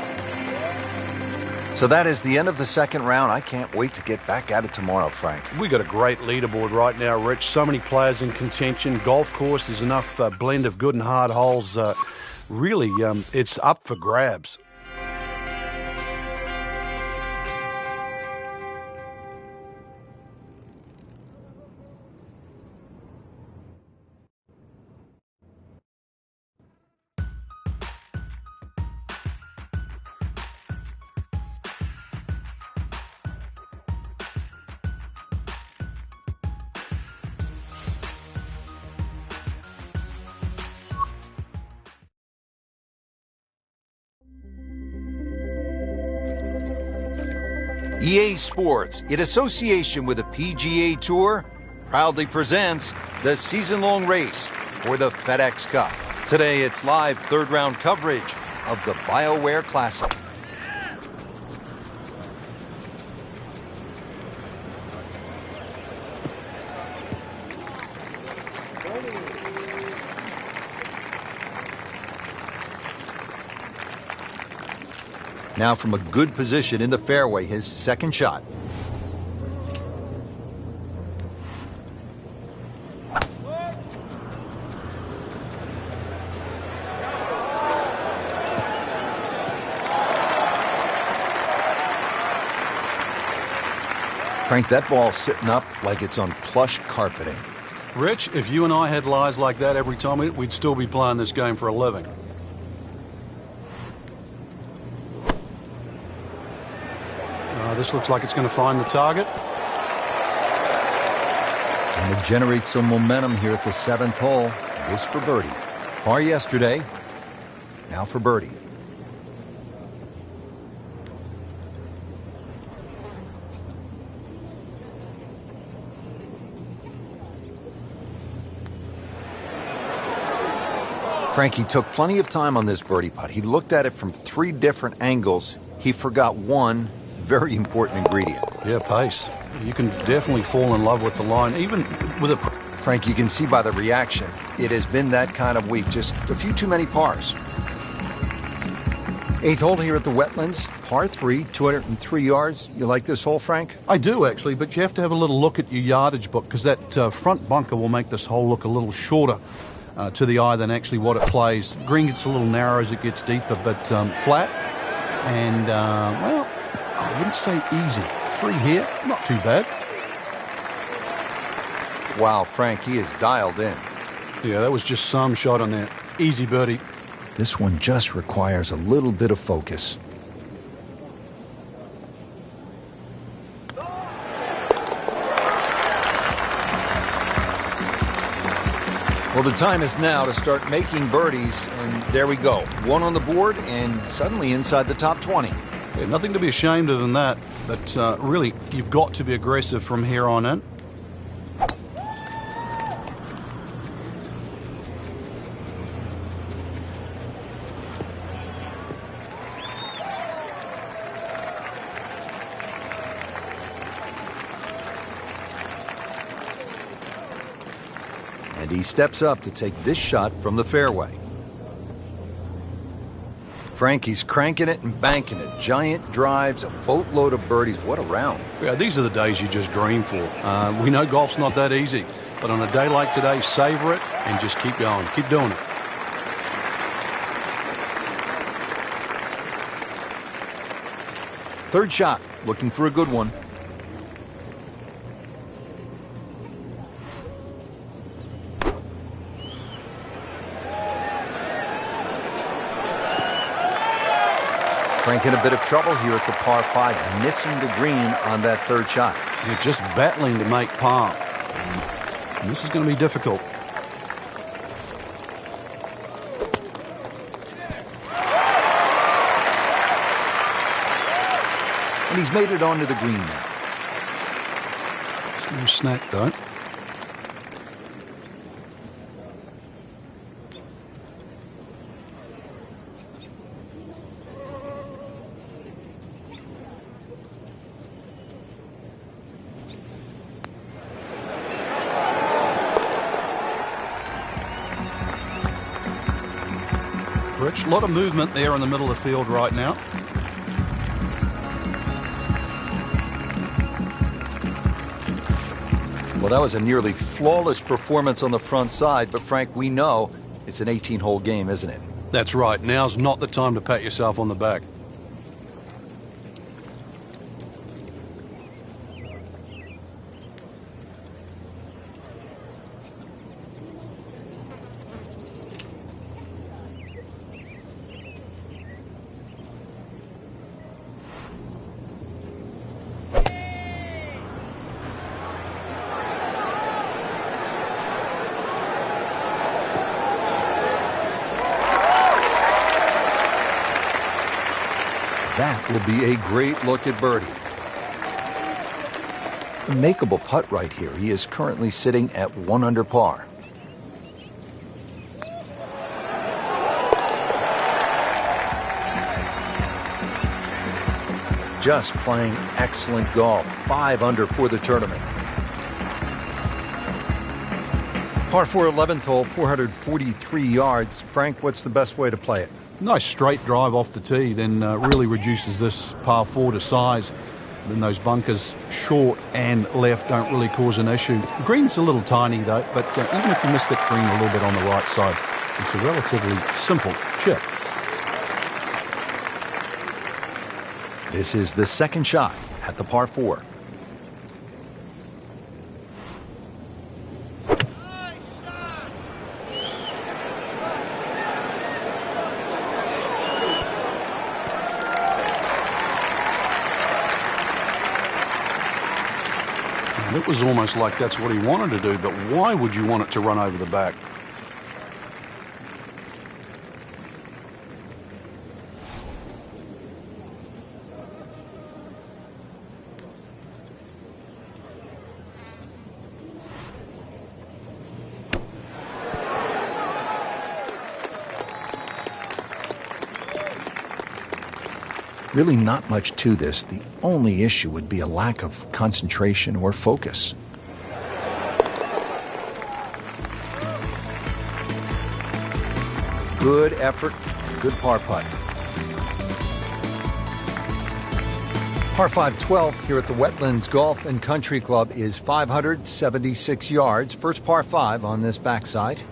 So that is the end of the second round. I can't wait to get back at it tomorrow, Frank. We got a great leaderboard right now, Rich. So many players in contention. Golf course, there's enough blend of good and hard holes. Really, it's up for grabs. EA Sports, in association with the PGA Tour, proudly presents the season-long race for the FedEx Cup. Today, it's live third-round coverage of the BioWare Classic. Now from a good position in the fairway, his second shot. Frank, that ball's sitting up like it's on plush carpeting. Rich, if you and I had lies like that every time, we'd still be playing this game for a living. This looks like it's going to find the target. And to generate some momentum here at the seventh hole. This for birdie. Par yesterday, now for birdie. Frankie took plenty of time on this birdie putt. He looked at it from 3 different angles. He forgot one very important ingredient. Yeah, pace. You can definitely fall in love with the line, even with a... Frank, you can see by the reaction, it has been that kind of week. Just a few too many pars. 8th hole here at the Wetlands, par 3, 203 yards. You like this hole, Frank? I do, actually, but you have to have a little look at your yardage book, because that front bunker will make this hole look a little shorter to the eye than actually what it plays. Green gets a little narrow as it gets deeper, but flat. And, well, I wouldn't say easy. 3 here, not too bad. Wow, Frank, he is dialed in. Yeah, that was just some shot on that. Easy birdie. This one just requires a little bit of focus. Well, the time is now to start making birdies, and there we go. One on the board, and suddenly inside the top 20. Yeah, nothing to be ashamed of in that, but really, you've got to be aggressive from here on in. And he steps up to take this shot from the fairway. Frankie's cranking it and banking it. Giant drives, a boatload of birdies. What a round. Yeah, these are the days you just dream for. We know golf's not that easy, but on a day like today, savor it and just keep going. Keep doing it. Third shot, looking for a good one. Frank in a bit of trouble here at the par 5, missing the green on that third shot. You're just battling to make par. And this is going to be difficult. And he's made it onto the green now. It's no snack, though. Rich, a lot of movement there in the middle of the field right now. Well, that was a nearly flawless performance on the front side, but Frank, we know it's an 18-hole game, isn't it? That's right. Now's not the time to pat yourself on the back. That will be a great look at birdie. A makeable putt right here. He is currently sitting at 1 under par. Just playing excellent golf. 5 under for the tournament. Par 4 11th hole, 443 yards. Frank, what's the best way to play it? Nice straight drive off the tee, then really reduces this par 4 to size. Then those bunkers short and left don't really cause an issue. Green's a little tiny though, but even if you miss that green a little bit on the right side, it's a relatively simple chip. This is the second shot at the par 4. It was almost like that's what he wanted to do, but why would you want it to run over the back? Really not much to this. The only issue would be a lack of concentration or focus. Good effort, good par putt. Par 5 12 here at the Wetlands Golf and Country Club is 576 yards. First par 5 on this backside.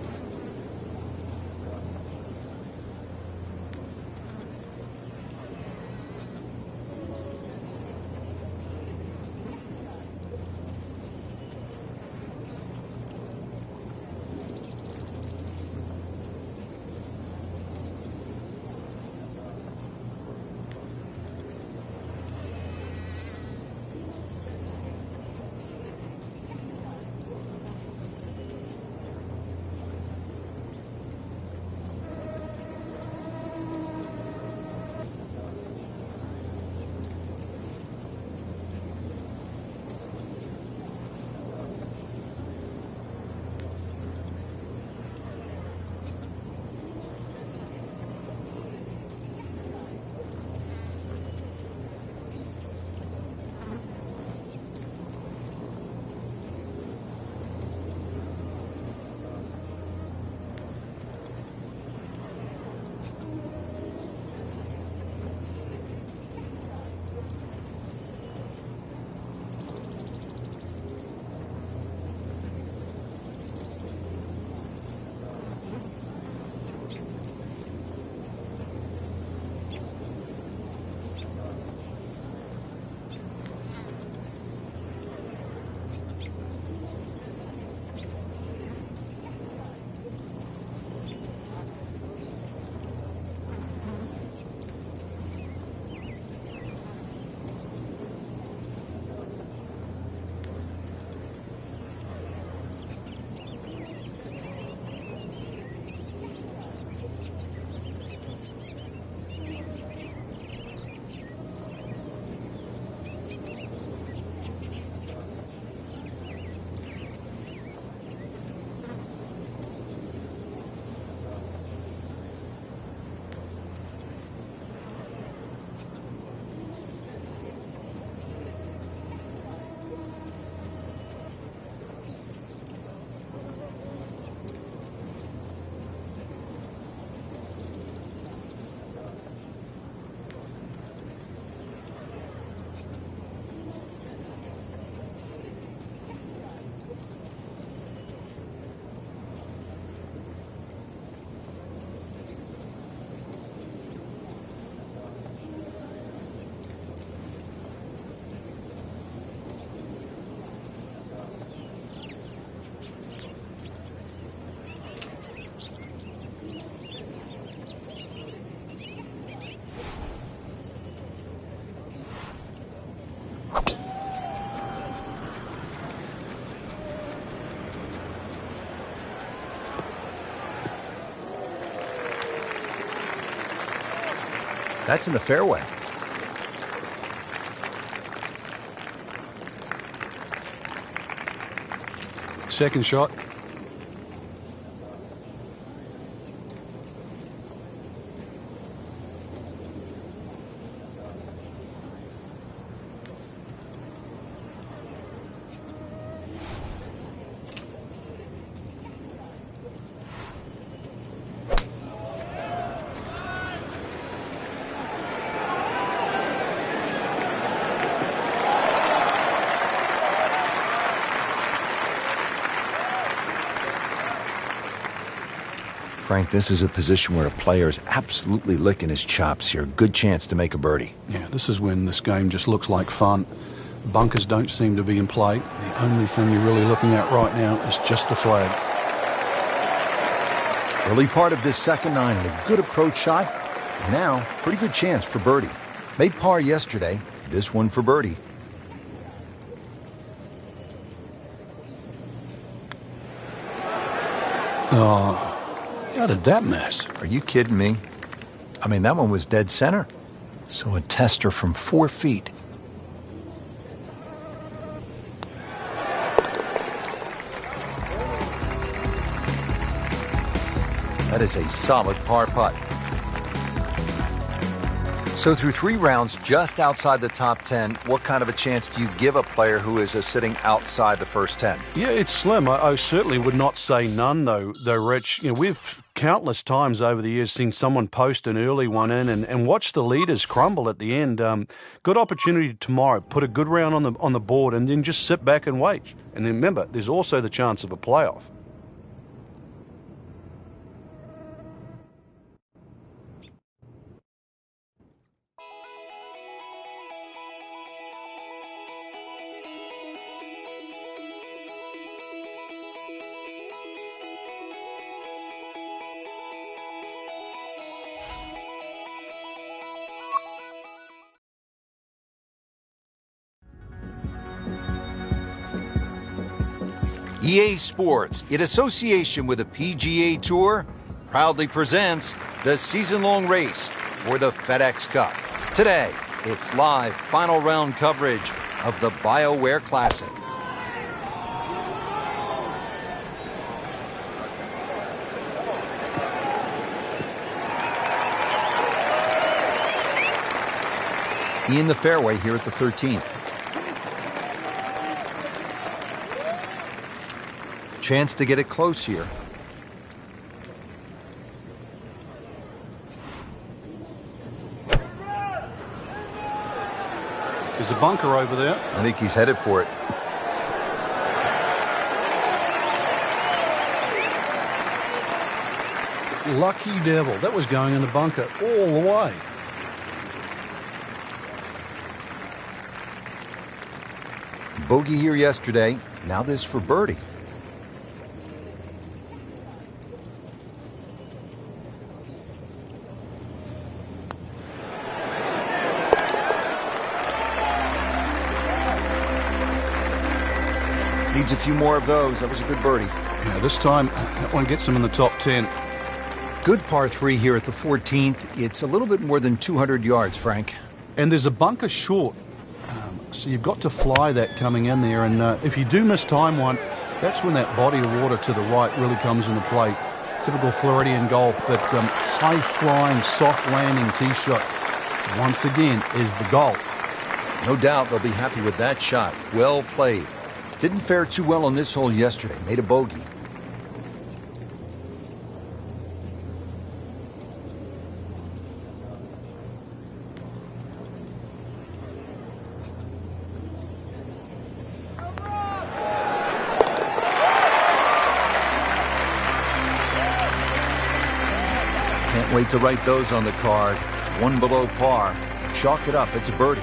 That's in the fairway. Second shot. Frank, this is a position where a player is absolutely licking his chops here. Good chance to make a birdie. Yeah, this is when this game just looks like fun. Bunkers don't seem to be in play. The only thing you're really looking at right now is just the flag. Early part of this second nine, and a good approach shot. Now, pretty good chance for birdie. Made par yesterday, this one for birdie. Oh, how did that miss? Are you kidding me? I mean, that one was dead center. So a tester from 4 feet. That is a solid par putt. So through 3 rounds, just outside the top 10, what kind of a chance do you give a player who is sitting outside the first 10? Yeah, it's slim. I certainly would not say none, though, Rich. We've countless times over the years seen someone post an early one in and watch the leaders crumble at the end. Good opportunity tomorrow. Put a good round on the board and then just sit back and wait. And then remember, there's also the chance of a playoff. EA Sports, in association with the PGA Tour, proudly presents the season-long race for the FedEx Cup. Today, it's live final round coverage of the BioWare Classic. In the fairway here at the 13th. Chance to get it close here. There's a bunker over there. I think he's headed for it. Lucky devil. That was going in the bunker all the way. Bogey here yesterday. Now this for birdie. Needs a few more of those. That was a good birdie. Yeah, this time that one gets him in the top 10. Good par 3 here at the 14th. It's a little bit more than 200 yards, Frank. And there's a bunker short. So you've got to fly that coming in there. And if you do miss time one, that's when that body of water to the right really comes into play. Typical Floridian golf, but high-flying, soft-landing tee shot, once again, is the goal. No doubt they'll be happy with that shot. Well played. Didn't fare too well on this hole yesterday. Made a bogey. Can't wait to write those on the card. 1 below par. Chalk it up. It's a birdie.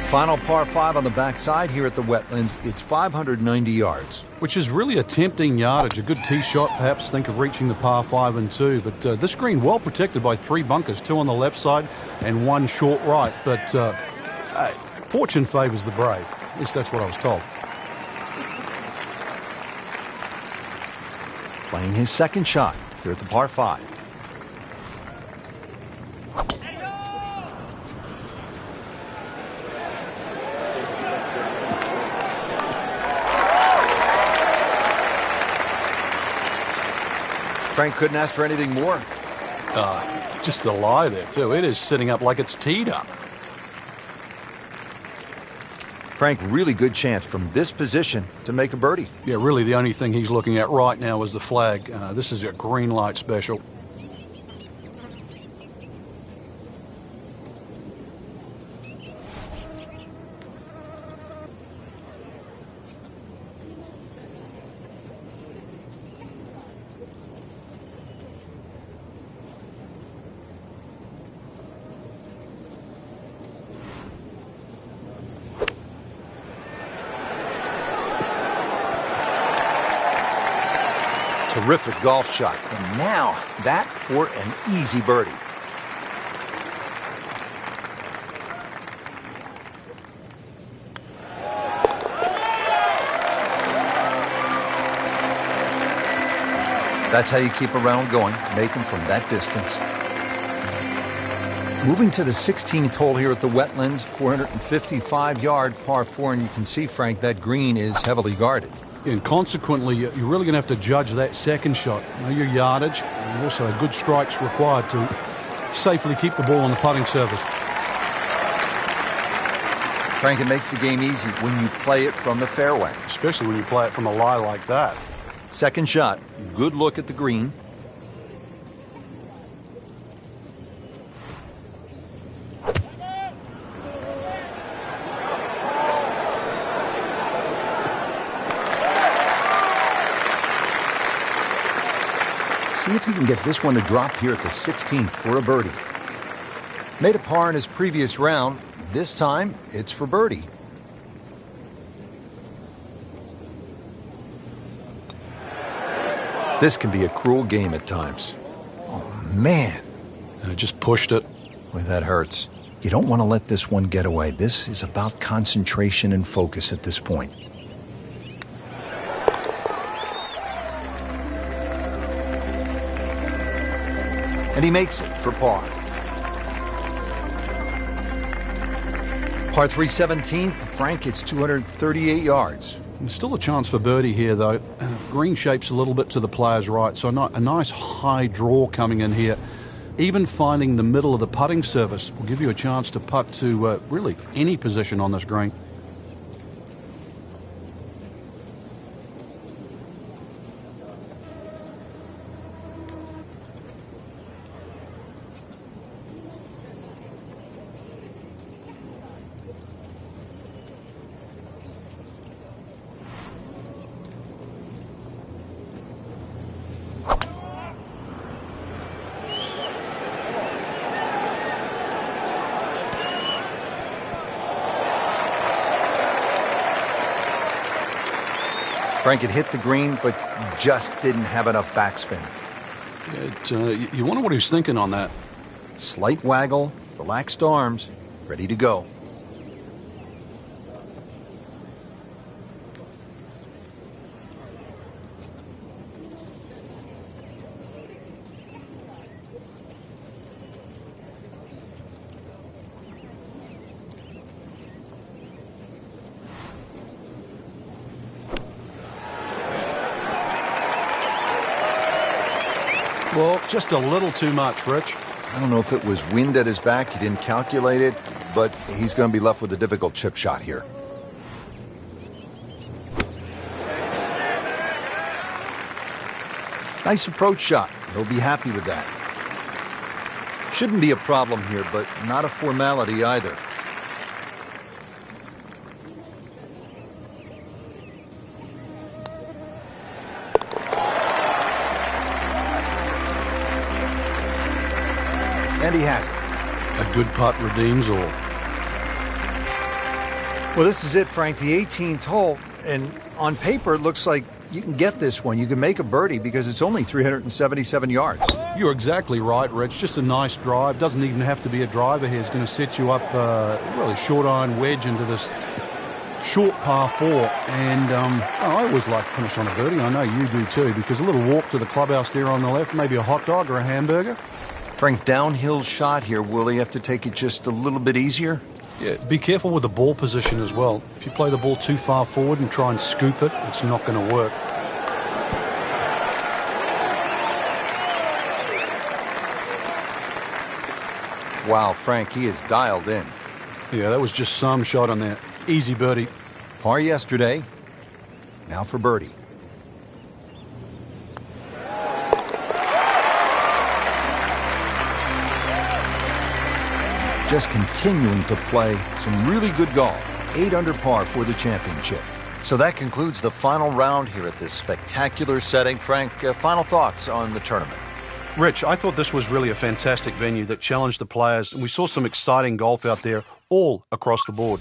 Final par 5 on the backside here at the Wetlands. It's 590 yards. Which is really a tempting yardage. A good tee shot, perhaps think of reaching the par 5 and 2. But this green well protected by 3 bunkers, 2 on the left side and 1 short right. But fortune favors the brave. At least that's what I was told. Playing his second shot here at the par 5. Frank couldn't ask for anything more. Just the lie there, too. It is sitting up like it's teed up. Frank, really good chance from this position to make a birdie. Yeah, really the only thing he's looking at right now is the flag. This is a green light special. Terrific golf shot. And now that for an easy birdie. That's how you keep a round going. Make them from that distance. Moving to the 16th hole here at the Wetlands, 455-yard par 4, and you can see, Frank, that green is heavily guarded. And consequently, you're really going to have to judge that second shot. Know your yardage, and also good strikes required to safely keep the ball on the putting surface. Frank, it makes the game easy when you play it from the fairway. Especially when you play it from a lie like that. Second shot, good look at the green. See if he can get this one to drop here at the 16th for a birdie. Made a par in his previous round. This time, it's for birdie. This can be a cruel game at times. Oh, man. I just pushed it. Boy, that hurts. You don't want to let this one get away. This is about concentration and focus at this point. And he makes it for par. Par 3 17th. Frank, it's 238 yards. There's still a chance for birdie here, though. Green shape's a little bit to the player's right, so a nice high draw coming in here. Even finding the middle of the putting surface will give you a chance to putt to really any position on this green. Frank had hit the green, but just didn't have enough backspin. You wonder what he's thinking on that. Slight waggle, relaxed arms, ready to go. Well, just a little too much, Rich. I don't know if it was wind at his back, he didn't calculate it, but he's going to be left with a difficult chip shot here. Nice approach shot. He'll be happy with that. Shouldn't be a problem here, but not a formality either. And he has it. A good putt redeems all. Well, this is it, Frank, the 18th hole. And on paper, it looks like you can get this one. You can make a birdie because it's only 377 yards. You're exactly right, Rich. Just a nice drive. Doesn't even have to be a driver here. It's going to set you up really short iron wedge into this short par 4. And I always like to finish on a birdie. I know you do too, because a little walk to the clubhouse there on the left, maybe a hot dog or a hamburger. Frank, downhill shot here. Will he have to take it just a little bit easier? Yeah, be careful with the ball position as well. If you play the ball too far forward and try and scoop it, it's not going to work. Wow, Frank, he is dialed in. Yeah, that was just some shot on that. Easy birdie. Par yesterday. Now for birdie. Just continuing to play some really good golf. 8 under par for the championship. So that concludes the final round here at this spectacular setting. Frank, final thoughts on the tournament? Rich, I thought this was really a fantastic venue that challenged the players, and we saw some exciting golf out there all across the board.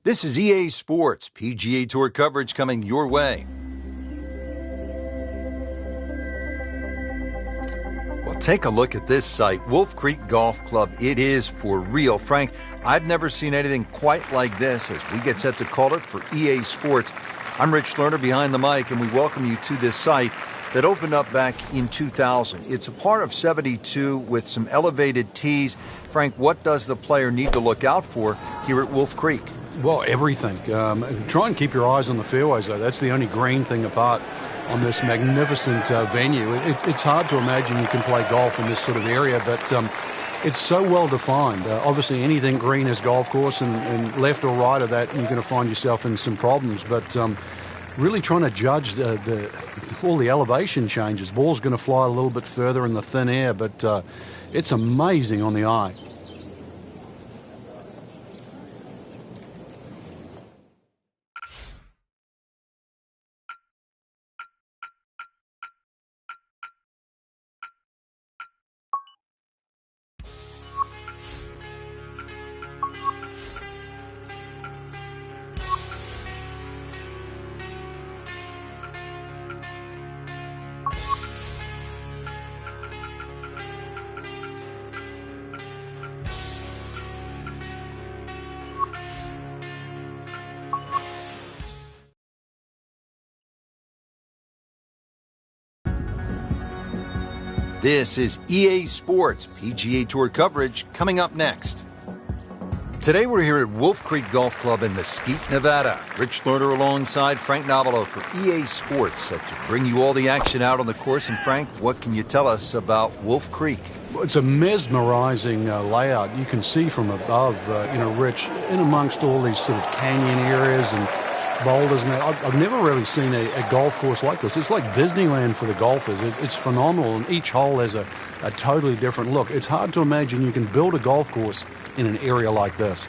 This is EA Sports PGA Tour coverage coming your way. Well, take a look at this site, Wolf Creek Golf Club. It is for real. Frank, I've never seen anything quite like this as we get set to call it for EA Sports. I'm Rich Lerner behind the mic, and we welcome you to this site that opened up back in 2000. It's a par of 72 with some elevated tees. Frank, what does the player need to look out for here at Wolf Creek? Well, everything. Try and keep your eyes on the fairways, though. That's the only green thing apart on this magnificent venue. It's hard to imagine you can play golf in this sort of area, but it's so well defined. Obviously, anything green is golf course, and left or right of that, you're going to find yourself in some problems. But really trying to judge all the elevation changes. Ball's going to fly a little bit further in the thin air, but it's amazing on the eye. This is EA Sports PGA Tour coverage coming up next. Today we're here at Wolf Creek Golf Club in Mesquite, Nevada. Rich Lerner alongside Frank Nobilo for EA Sports, set to bring you all the action out on the course. And Frank, what can you tell us about Wolf Creek? Well, it's a mesmerizing layout. You can see from above, Rich, in amongst all these sort of canyon areas and boulders, and I've never really seen a golf course like this. It's like Disneyland for the golfers. It's phenomenal, and each hole has a totally different look. It's hard to imagine you can build a golf course in an area like this.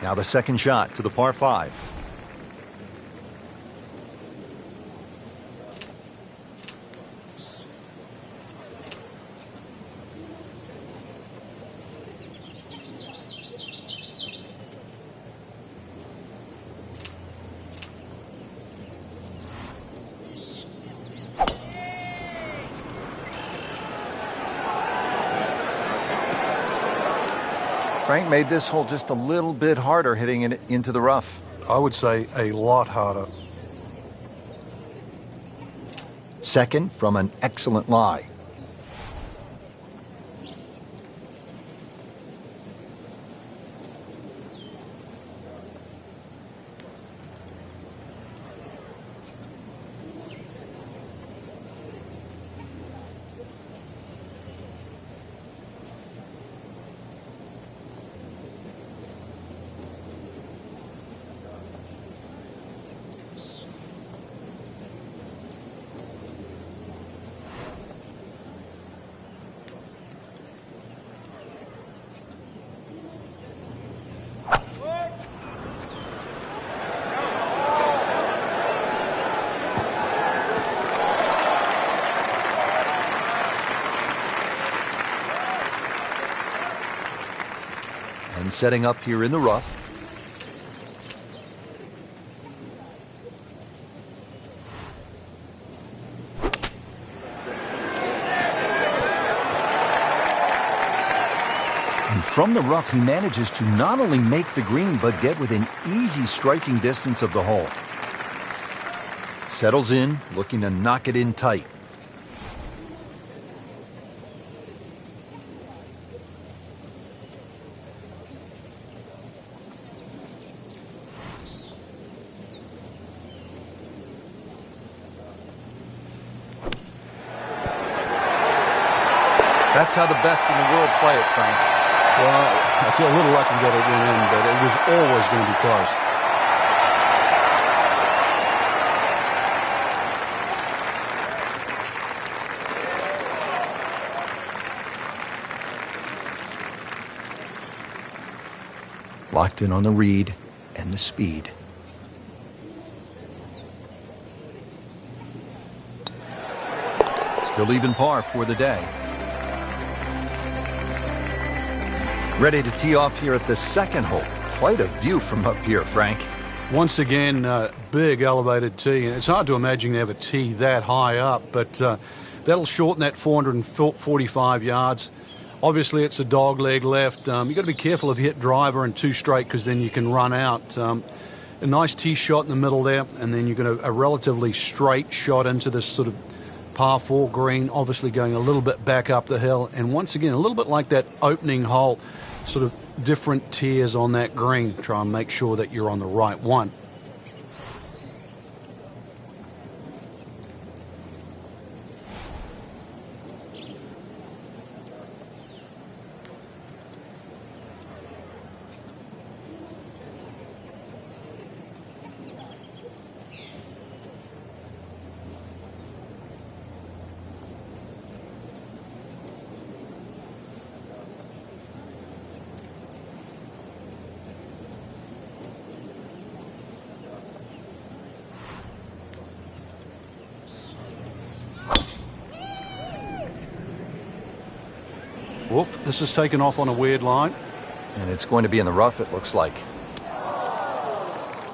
Now the second shot to the par 5. Frank made this hole just a little bit harder, hitting it into the rough. I would say a lot harder. Second from an excellent lie. And setting up here in the rough. And from the rough, he manages to not only make the green, but get within easy striking distance of the hole. Settles in, looking to knock it in tight. That's how the best in the world play it, Frank. Well, I feel a little lucky that it went in, but it was always going to be close. Locked in on the read and the speed. Still even par for the day. Ready to tee off here at the second hole. Quite a view from up here, Frank. Once again, big elevated tee. And it's hard to imagine you have a tee that high up, but that'll shorten that 445 yards. Obviously, it's a dog leg left. You've got to be careful if you hit driver and two straight, because then you can run out. A nice tee shot in the middle there, and then you've got a relatively straight shot into this sort of par 4 green, obviously going a little bit back up the hill. And once again, a little bit like that opening hole, sort of different tiers on that green. Try and make sure that you're on the right one. Whoop, this is taken off on a weird line. And it's going to be in the rough, it looks like.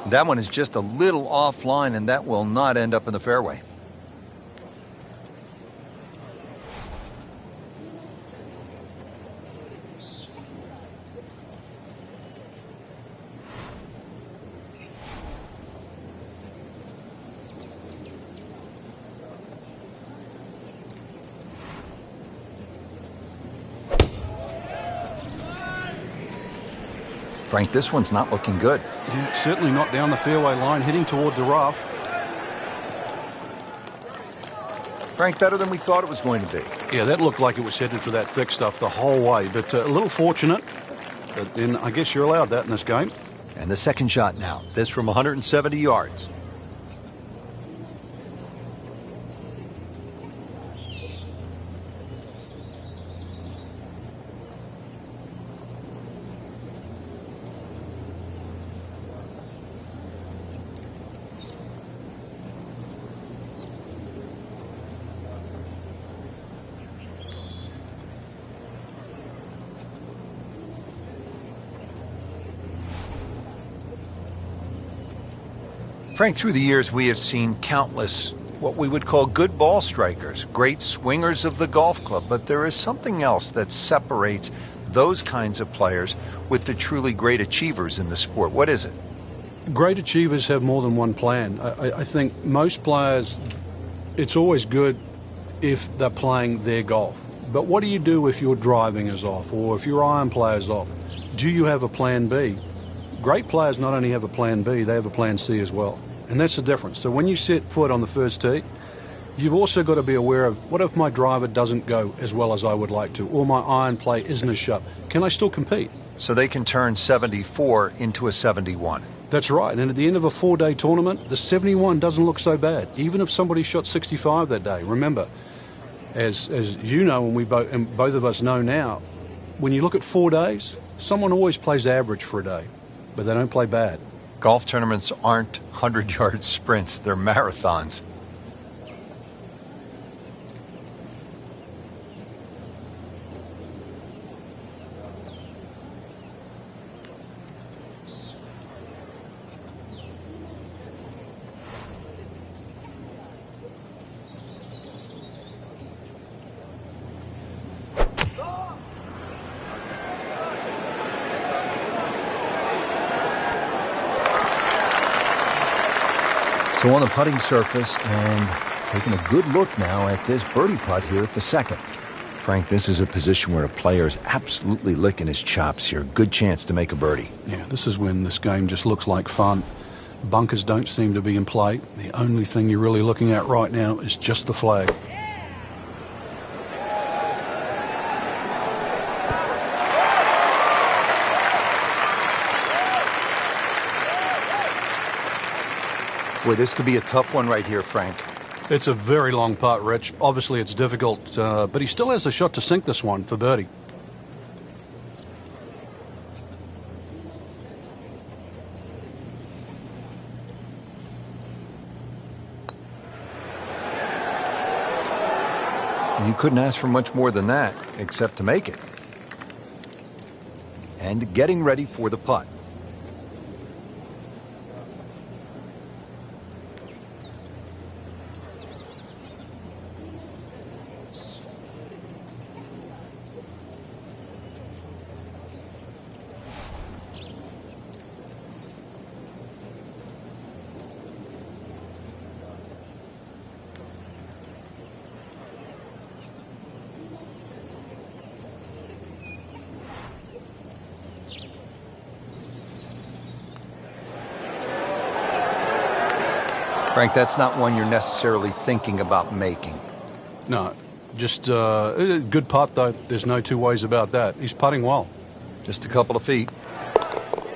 That one is just a little offline, and that will not end up in the fairway. Frank, this one's not looking good. Yeah, certainly not down the fairway line, heading toward the rough. Frank, better than we thought it was going to be. Yeah, that looked like it was headed for that thick stuff the whole way, but a little fortunate. But then I guess you're allowed that in this game. And the second shot now, this from 170 yards. Frank, through the years, we have seen countless what we would call good ball strikers, great swingers of the golf club, but there is something else that separates those kinds of players with the truly great achievers in the sport. What is it? Great achievers have more than one plan. I think most players, it's always good if they're playing their golf. But what do you do if your driving is off, or if your iron play is off? Do you have a plan B? Great players not only have a plan B, they have a plan C as well. And that's the difference. So when you set foot on the first tee, you've also got to be aware of, what if my driver doesn't go as well as I would like to, or my iron play isn't as sharp? Can I still compete? So they can turn 74 into a 71. That's right. And at the end of a 4-day tournament, the 71 doesn't look so bad, even if somebody shot 65 that day. Remember, as you know, and both of us know now, when you look at 4 days, someone always plays average for a day, but they don't play bad. Golf tournaments aren't 100-yard sprints, they're marathons. So on the putting surface, and taking a good look now at this birdie putt here at the second. Frank, this is a position where a player is absolutely licking his chops here. Good chance to make a birdie. Yeah, this is when this game just looks like fun. Bunkers don't seem to be in play. The only thing you're really looking at right now is just the flag. Boy, this could be a tough one right here, Frank. It's a very long putt, Rich. Obviously, it's difficult, but he still has a shot to sink this one for birdie. You couldn't ask for much more than that, except to make it. And getting ready for the putt. Frank, that's not one you're necessarily thinking about making. No, just a good putt, though. There's no two ways about that. He's putting well. Just a couple of feet.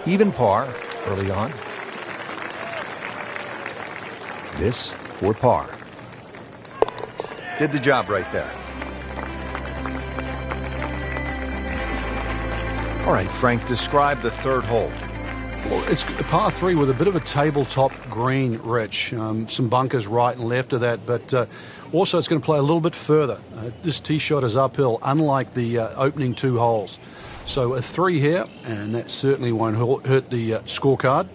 Even par early on. This for par. Did the job right there. All right, Frank, describe the third hole. Well, it's a par 3 with a bit of a tabletop green, Rich. Some bunkers right and left of that, but also it's going to play a little bit further. This tee shot is uphill, unlike the opening 2 holes. So a 3 here, and that certainly won't hurt the scorecard.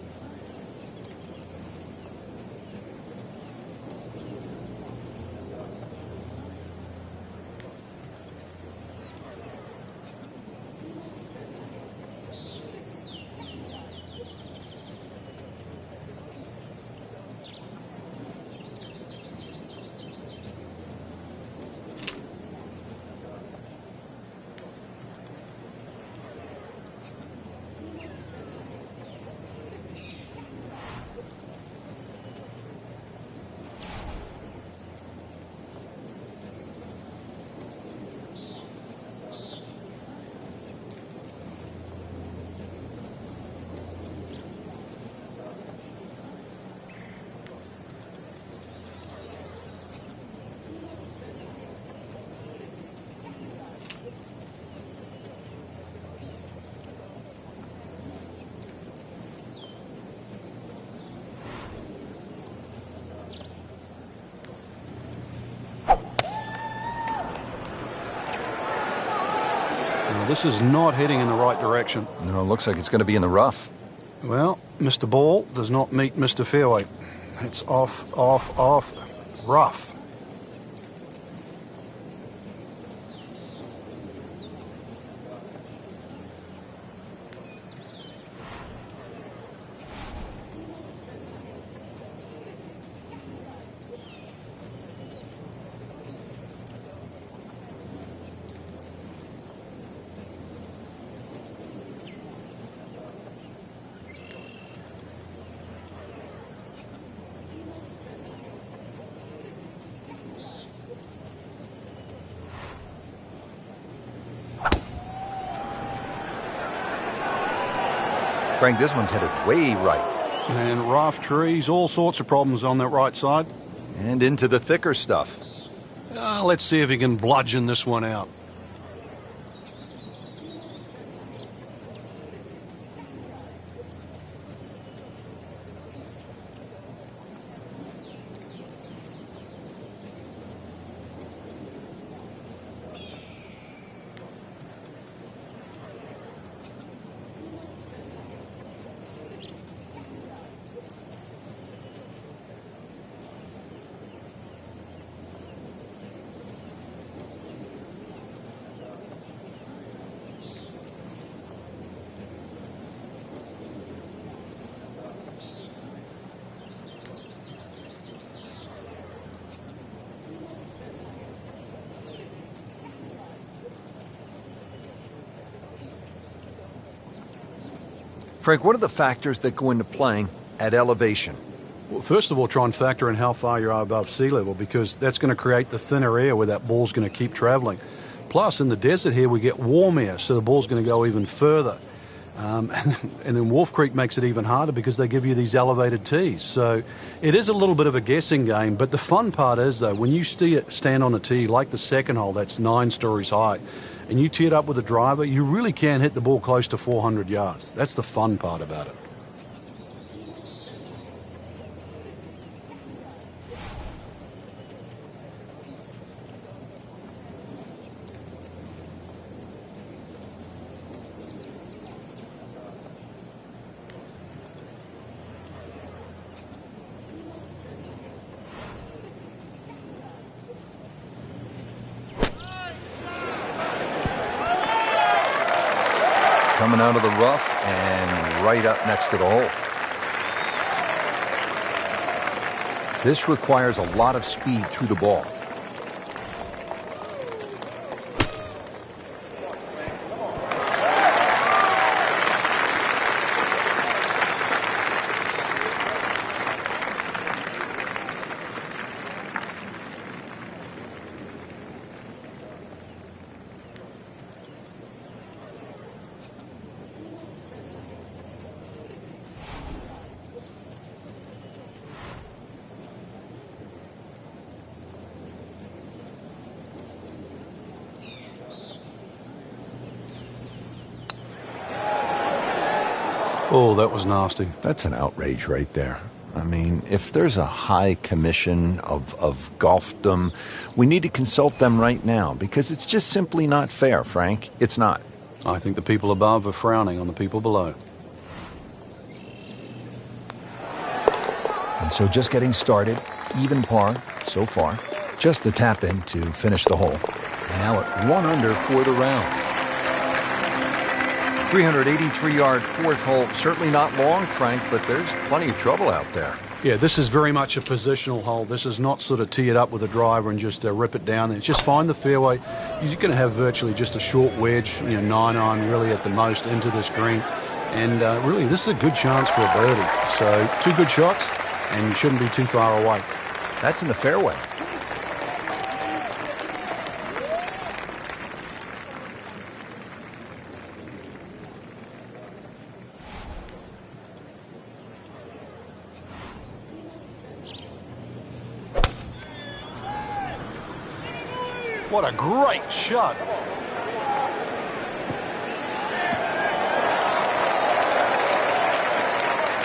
This is not heading in the right direction. No, it looks like it's going to be in the rough. Well, Mr. Ball does not meet Mr. Fairway. It's off, rough. Frank, this one's headed way right. And rough trees, all sorts of problems on that right side. And into the thicker stuff. Let's see if he can bludgeon this one out. Frank, what are the factors that go into playing at elevation? Well, first of all, try and factor in how far you are above sea level, because that's going to create the thinner air where that ball's going to keep traveling. Plus, in the desert here, we get warm air, so the ball's going to go even further. And then Wolf Creek makes it even harder because they give you these elevated tees. So it is a little bit of a guessing game, but the fun part is, though, when you stand on a tee like the second hole that's 9 stories high, and you tee it up with a driver, you really can hit the ball close to 400 yards. That's the fun part about it. Coming out of the rough and right up next to the hole. This requires a lot of speed through the ball. Oh, that was nasty. That's an outrage right there. I mean, if there's a high commission of golfdom, we need to consult them right now because it's just simply not fair, Frank. It's not. I think the people above are frowning on the people below. And so just getting started, even par so far. Just a tap in to finish the hole. Now at 1 under for the round. 383-yard fourth hole. Certainly not long, Frank, but there's plenty of trouble out there. Yeah, this is very much a positional hole. This is not sort of tee it up with a driver and just rip it down. It's just find the fairway. You're going to have virtually just a short wedge, 9-iron really at the most into this green. And really, this is a good chance for a birdie. So 2 good shots, and you shouldn't be too far away. That's in the fairway. What a great shot.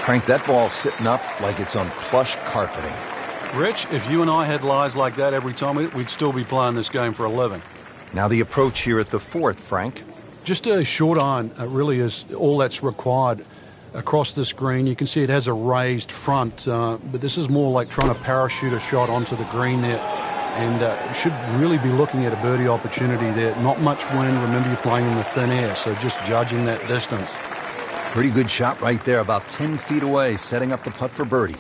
Frank, that ball's sitting up like it's on plush carpeting. Rich, if you and I had lies like that every time, we'd still be playing this game for a living. Now the approach here at the fourth, Frank. Just a short iron really is all that's required across this green. You can see it has a raised front, but this is more like trying to parachute a shot onto the green there. And should really be looking at a birdie opportunity there. Not much wind. Remember, you're playing in the thin air, so just judging that distance. Pretty good shot right there, about 10 feet away, setting up the putt for birdie.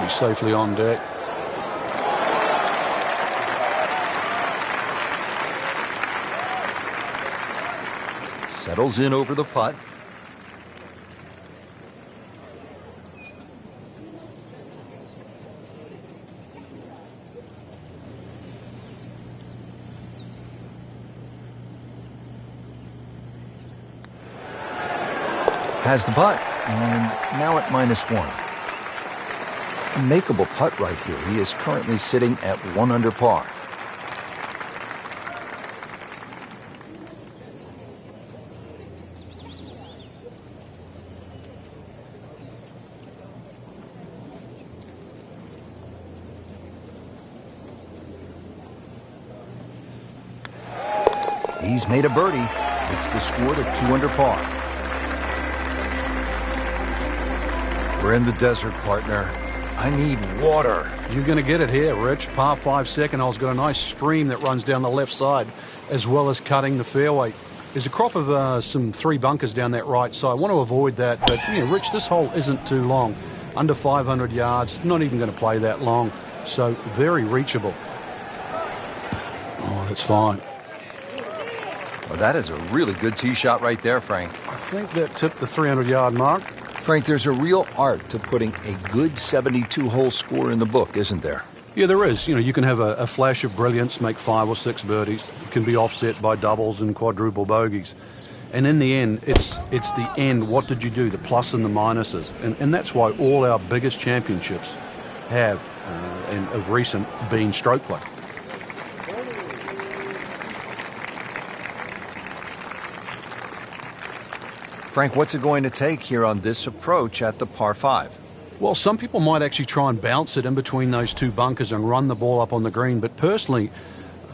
Safely on deck. Settles in over the putt. Has the putt, and now at -1. A makeable putt right here. He is currently sitting at 1 under par. He's made a birdie. It's the score to 2 under par. We're in the desert, partner. I need water. You're going to get it here, Rich. Par 5 second hole's got a nice stream that runs down the left side, as well as cutting the fairway. There's a crop of some 3 bunkers down that right side. I want to avoid that, but Rich, this hole isn't too long. Under 500 yards, not even going to play that long, so very reachable. Oh, that's fine. Well, that is a really good tee shot right there, Frank. I think that tipped the 300-yard mark. Frank, there's a real art to putting a good 72-hole score in the book, isn't there? Yeah, there is. You can have a flash of brilliance, make 5 or 6 birdies. It can be offset by doubles and quadruple bogeys. And in the end, it's the end. What did you do? The plus and the minuses. And that's why all our biggest championships have, and of recent, been stroke play. Frank, what's it going to take here on this approach at the par 5? Well, some people might actually try and bounce it in between those 2 bunkers and run the ball up on the green. But personally,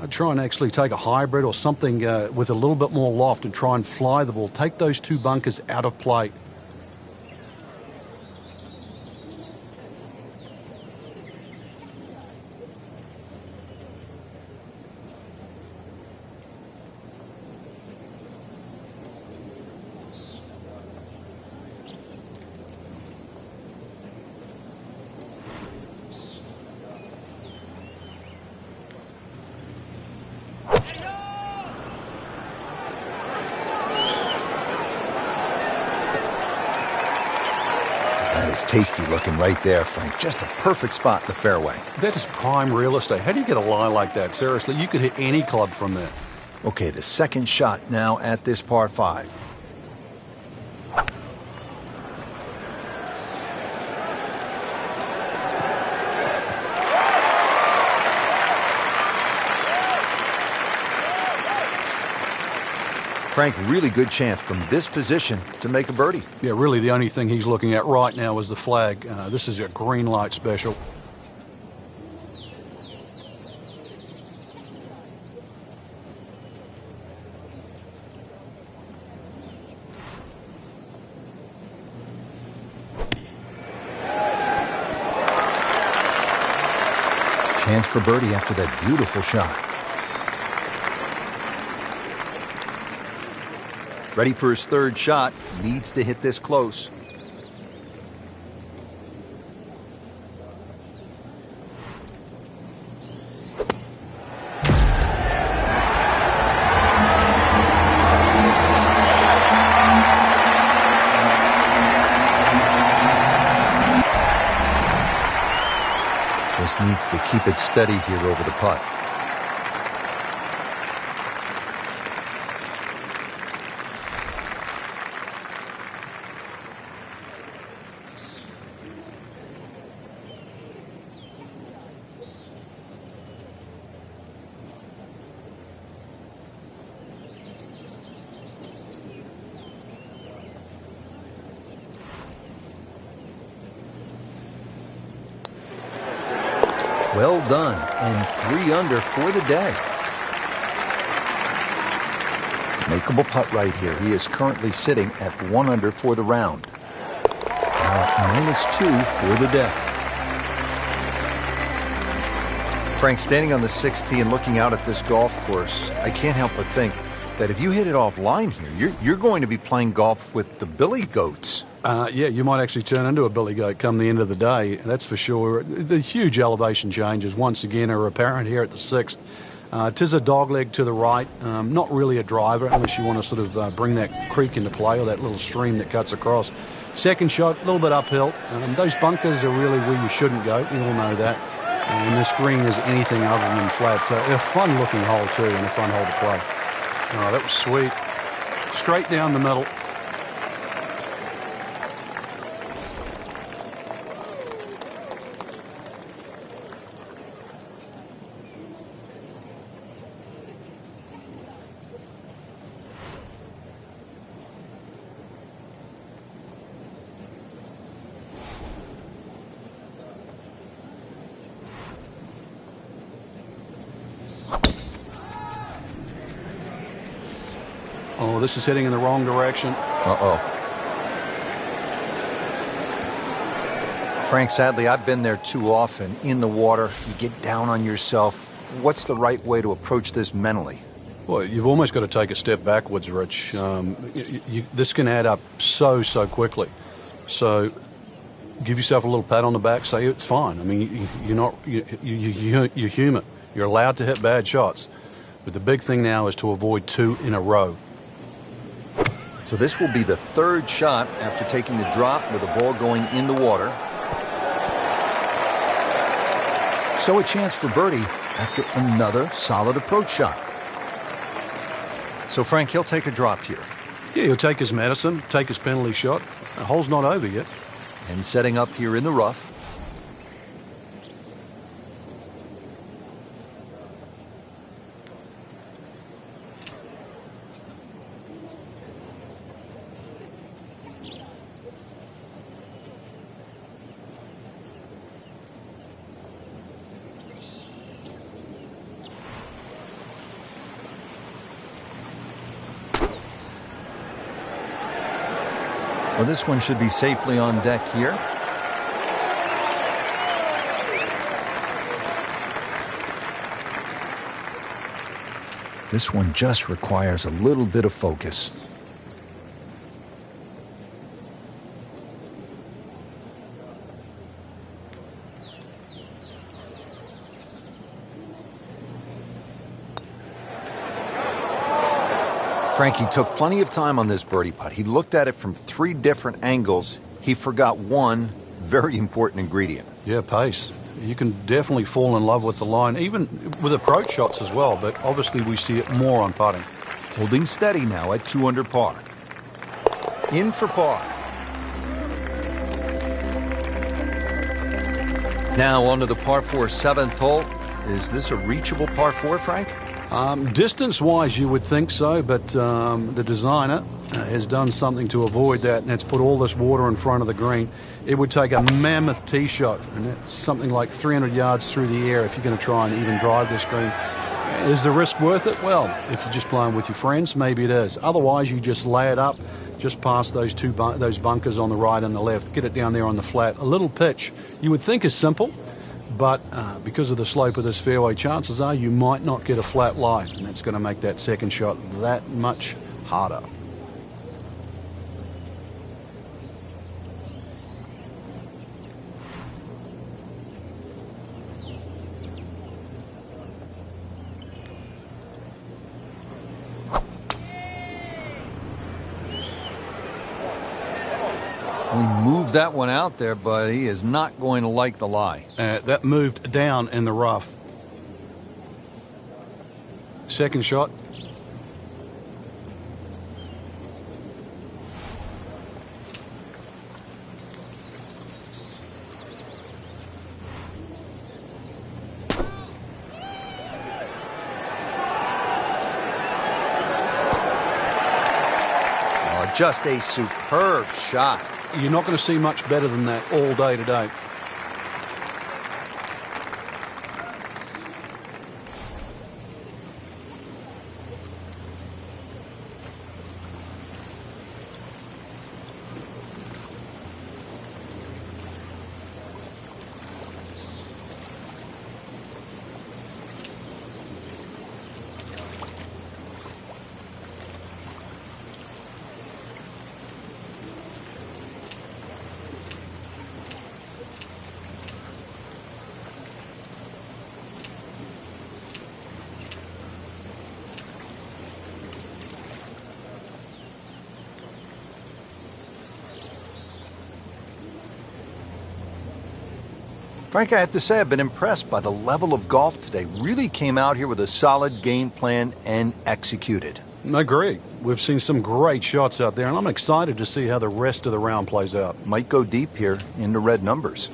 I'd try and actually take a hybrid or something with a little bit more loft and try and fly the ball. Take those 2 bunkers out of play. That is tasty looking right there, Frank. Just a perfect spot in the fairway. That is prime real estate. How do you get a lie like that? Seriously, you could hit any club from there. Okay, the second shot now at this par 5. Frank, really good chance from this position to make a birdie. Yeah, really the only thing he's looking at right now is the flag. This is a green light special. Chance for birdie after that beautiful shot. Ready for his third shot. Needs to hit this close. Just needs to keep it steady here over the putt. Well done, and 3 under for the day. Makeable putt right here. He is currently sitting at 1 under for the round. Now at -2 for the day. Frank, standing on the 6th tee and looking out at this golf course, I can't help but think that if you hit it offline here, you're going to be playing golf with the Billy Goats. Yeah, you might actually turn into a billy goat come the end of the day, that's for sure. The huge elevation changes, once again, are apparent here at the 6th. Tis a dogleg to the right, not really a driver unless you want to sort of bring that creek into play or that little stream that cuts across. Second shot, a little bit uphill. Those bunkers are really where you shouldn't go. We all know that. And this green is anything other than flat. A fun-looking hole, too, and a fun hole to play. Oh, that was sweet. Straight down the middle. Oh, this is heading in the wrong direction. Uh-oh. Frank, sadly, I've been there too often. In the water, you get down on yourself. What's the right way to approach this mentally? Well, you've almost got to take a step backwards, Rich. This can add up so quickly. So give yourself a little pat on the back, say it's fine. I mean, you're human. You're allowed to hit bad shots. But the big thing now is to avoid 2 in a row. So this will be the third shot after taking the drop with the ball going in the water. So a chance for birdie after another solid approach shot. So Frank, he'll take a drop here. Yeah, he'll take his medicine, take his penalty shot. The hole's not over yet. And setting up here in the rough. Well, this one should be safely on deck here. This one just requires a little bit of focus. Frankie took plenty of time on this birdie putt. He looked at it from 3 different angles. He forgot one very important ingredient. Yeah, pace. You can definitely fall in love with the line, even with approach shots as well, but obviously we see it more on putting. Holding steady now at 2 under par. In for par. Now on to the par 4 7th hole. Is this a reachable par 4, Frank? Distance-wise, you would think so, but the designer has done something to avoid that, and it's put all this water in front of the green. It would take a mammoth tee shot, and that's something like 300 yards through the air if you're going to try and even drive this green. Is the risk worth it? Well, if you're just playing with your friends, maybe it is. Otherwise, you just lay it up, just past those those bunkers on the right and the left, get it down there on the flat. A little pitch, you would think is simple, but because of the slope of this fairway, chances are you might not get a flat lie, and that's going to make that second shot that much harder. We moved that one out there, but he is not going to like the lie. That moved down in the rough. Second shot. Oh, just a superb shot. You're not going to see much better than that all day today. Frank, I have to say I've been impressed by the level of golf today. Really came out here with a solid game plan and executed. I agree. We've seen some great shots out there, and I'm excited to see how the rest of the round plays out. Might go deep here into red numbers.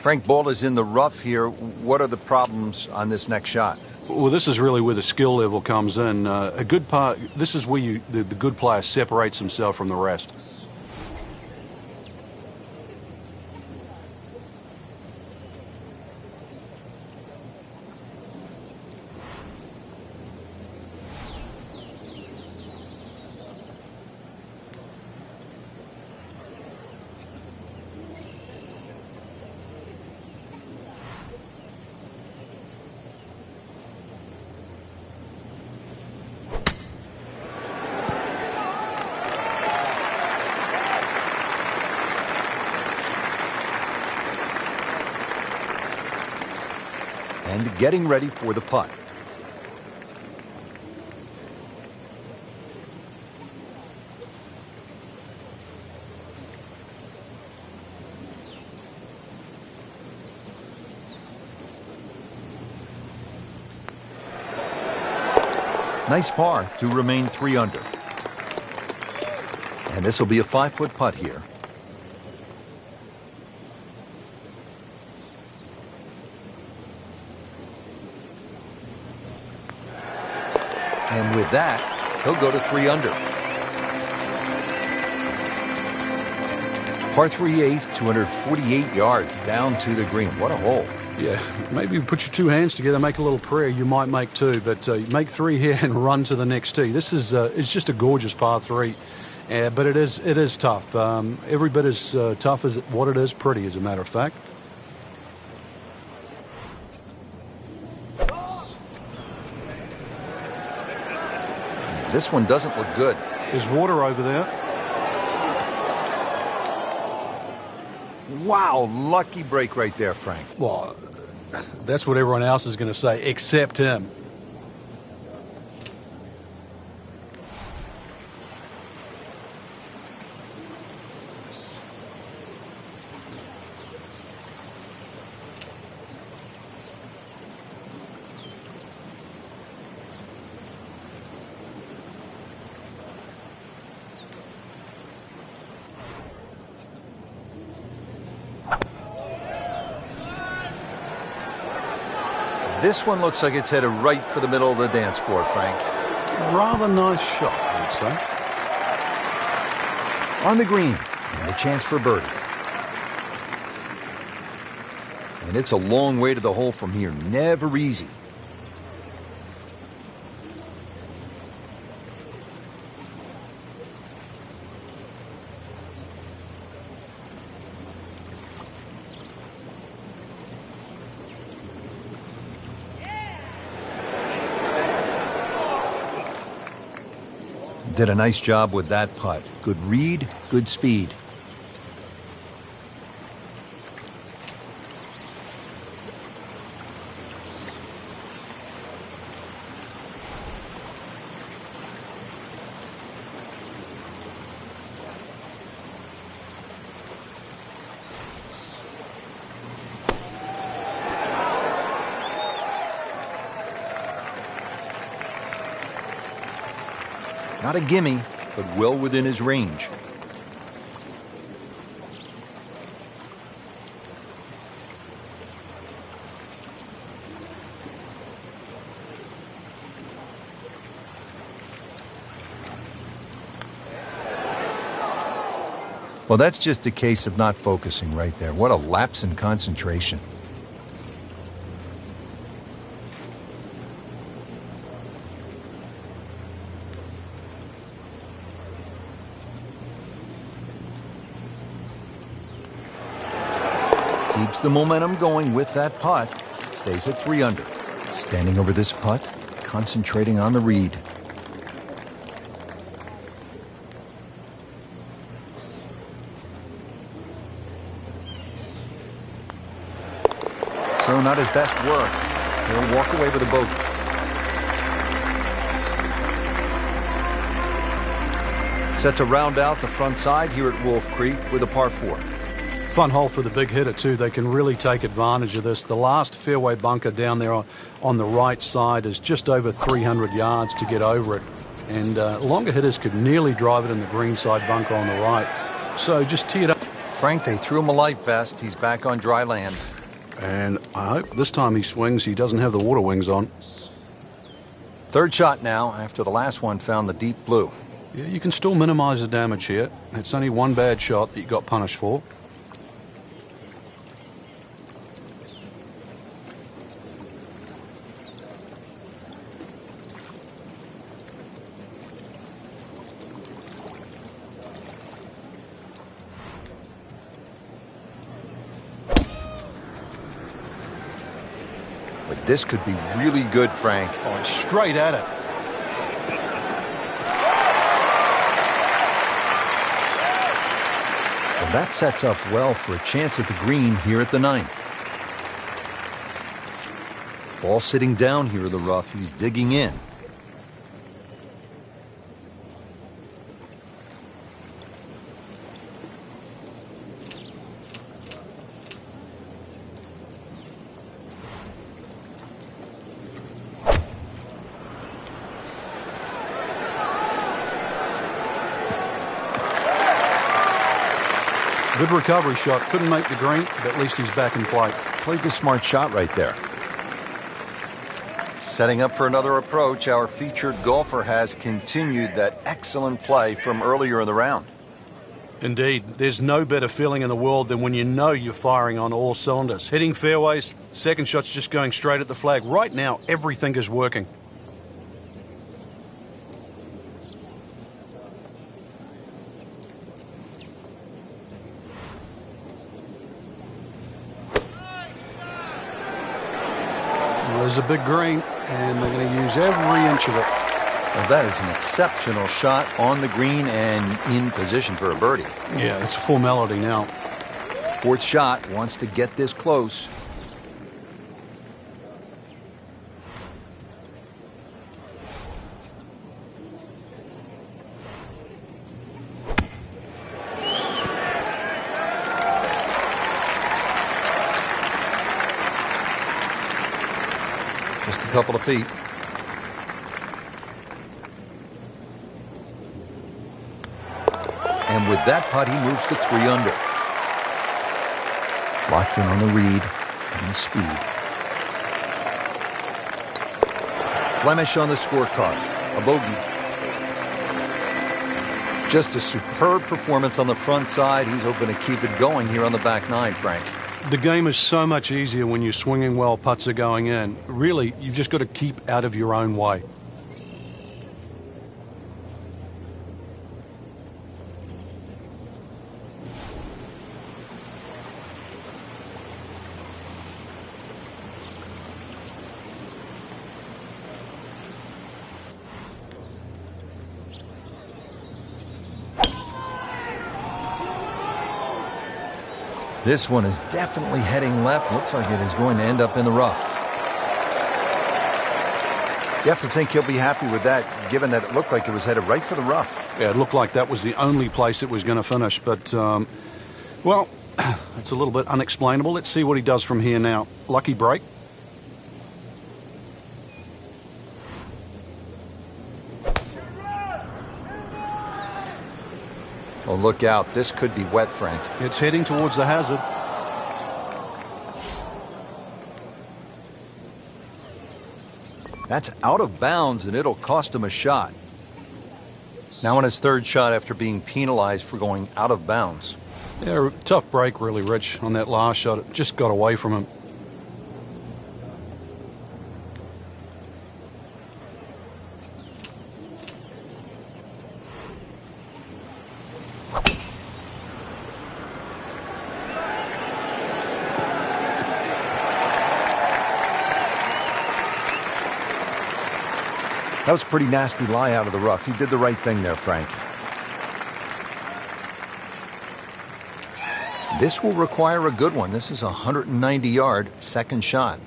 Frank, ball is in the rough here. What are the problems on this next shot? Well, this is really where the skill level comes in. A good part. This is where the good player separates himself from the rest. And getting ready for the putt. Nice par to remain 3 under. And this will be a 5-foot putt here. And with that, he'll go to 3 under. Par 3/8, 248 yards down to the green. What a hole. Yeah, maybe put your two hands together, make a little prayer. You might make 2, but make 3 here and run to the next tee. This is it's just a gorgeous par 3, but it is tough. Every bit as tough as what it is pretty, as a matter of fact. This one doesn't look good. There's water over there. Wow, lucky break right there, Frank. Well, that's what everyone else is going to say, except him. This one looks like it's headed right for the middle of the dance floor, Frank. Rather nice shot, I would say. On the green, and a chance for birdie. And it's a long way to the hole from here. Never easy. Did a nice job with that putt. Good read, good speed. Not a gimme, but well within his range. Well, that's just a case of not focusing right there. What a lapse in concentration. Keeps the momentum going with that putt. Stays at 3 under. Standing over this putt, concentrating on the read. So not his best work. He'll walk away with a bogey. Set to round out the front side here at Wolf Creek with a par 4. Fun hole for the big hitter, too. They can really take advantage of this. The last fairway bunker down there on the right side is just over 300 yards to get over it. And longer hitters could nearly drive it in the green side bunker on the right. So just tee it up. Frank, they threw him a life vest. He's back on dry land. And I hope this time he swings, he doesn't have the water wings on. Third shot now, after the last one found the deep blue. Yeah, you can still minimize the damage here. It's only one bad shot that you got punished for. But this could be really good, Frank. Oh, it's straight at it. Well, that sets up well for a chance at the green here at the 9th. Ball sitting down here in the rough. He's digging in. Good recovery shot. Couldn't make the green, but at least he's back in play. Played the smart shot right there. Setting up for another approach, our featured golfer has continued that excellent play from earlier in the round. Indeed, there's no better feeling in the world than when you know you're firing on all cylinders. Hitting fairways, second shot's just going straight at the flag. Right now, everything is working. There's a big green, and they're going to use every inch of it. Well, that is an exceptional shot on the green and in position for a birdie. Yeah, it's a formality now. Fourth shot, wants to get this close. Just a couple of feet. And with that putt, he moves to 3 under. Locked in on the read and the speed. Blemish on the scorecard. A bogey. Just a superb performance on the front side. He's hoping to keep it going here on the back 9, Frank. The game is so much easier when you're swinging well, putts are going in. Really, you've just got to keep out of your own way. This one is definitely heading left. Looks like it is going to end up in the rough. You have to think he'll be happy with that, given that it looked like it was headed right for the rough. Yeah, it looked like that was the only place it was going to finish. But, well, it's a little bit unexplainable. Let's see what he does from here now. Lucky break. Oh, look out. This could be wet, Frank. It's heading towards the hazard. That's out of bounds, and it'll cost him a shot. Now on his third shot after being penalized for going out of bounds. Yeah, tough break, really, Rich, on that last shot. It just got away from him. That was a pretty nasty lie out of the rough. He did the right thing there, Frank. This will require a good one. This is a 190-yard second shot.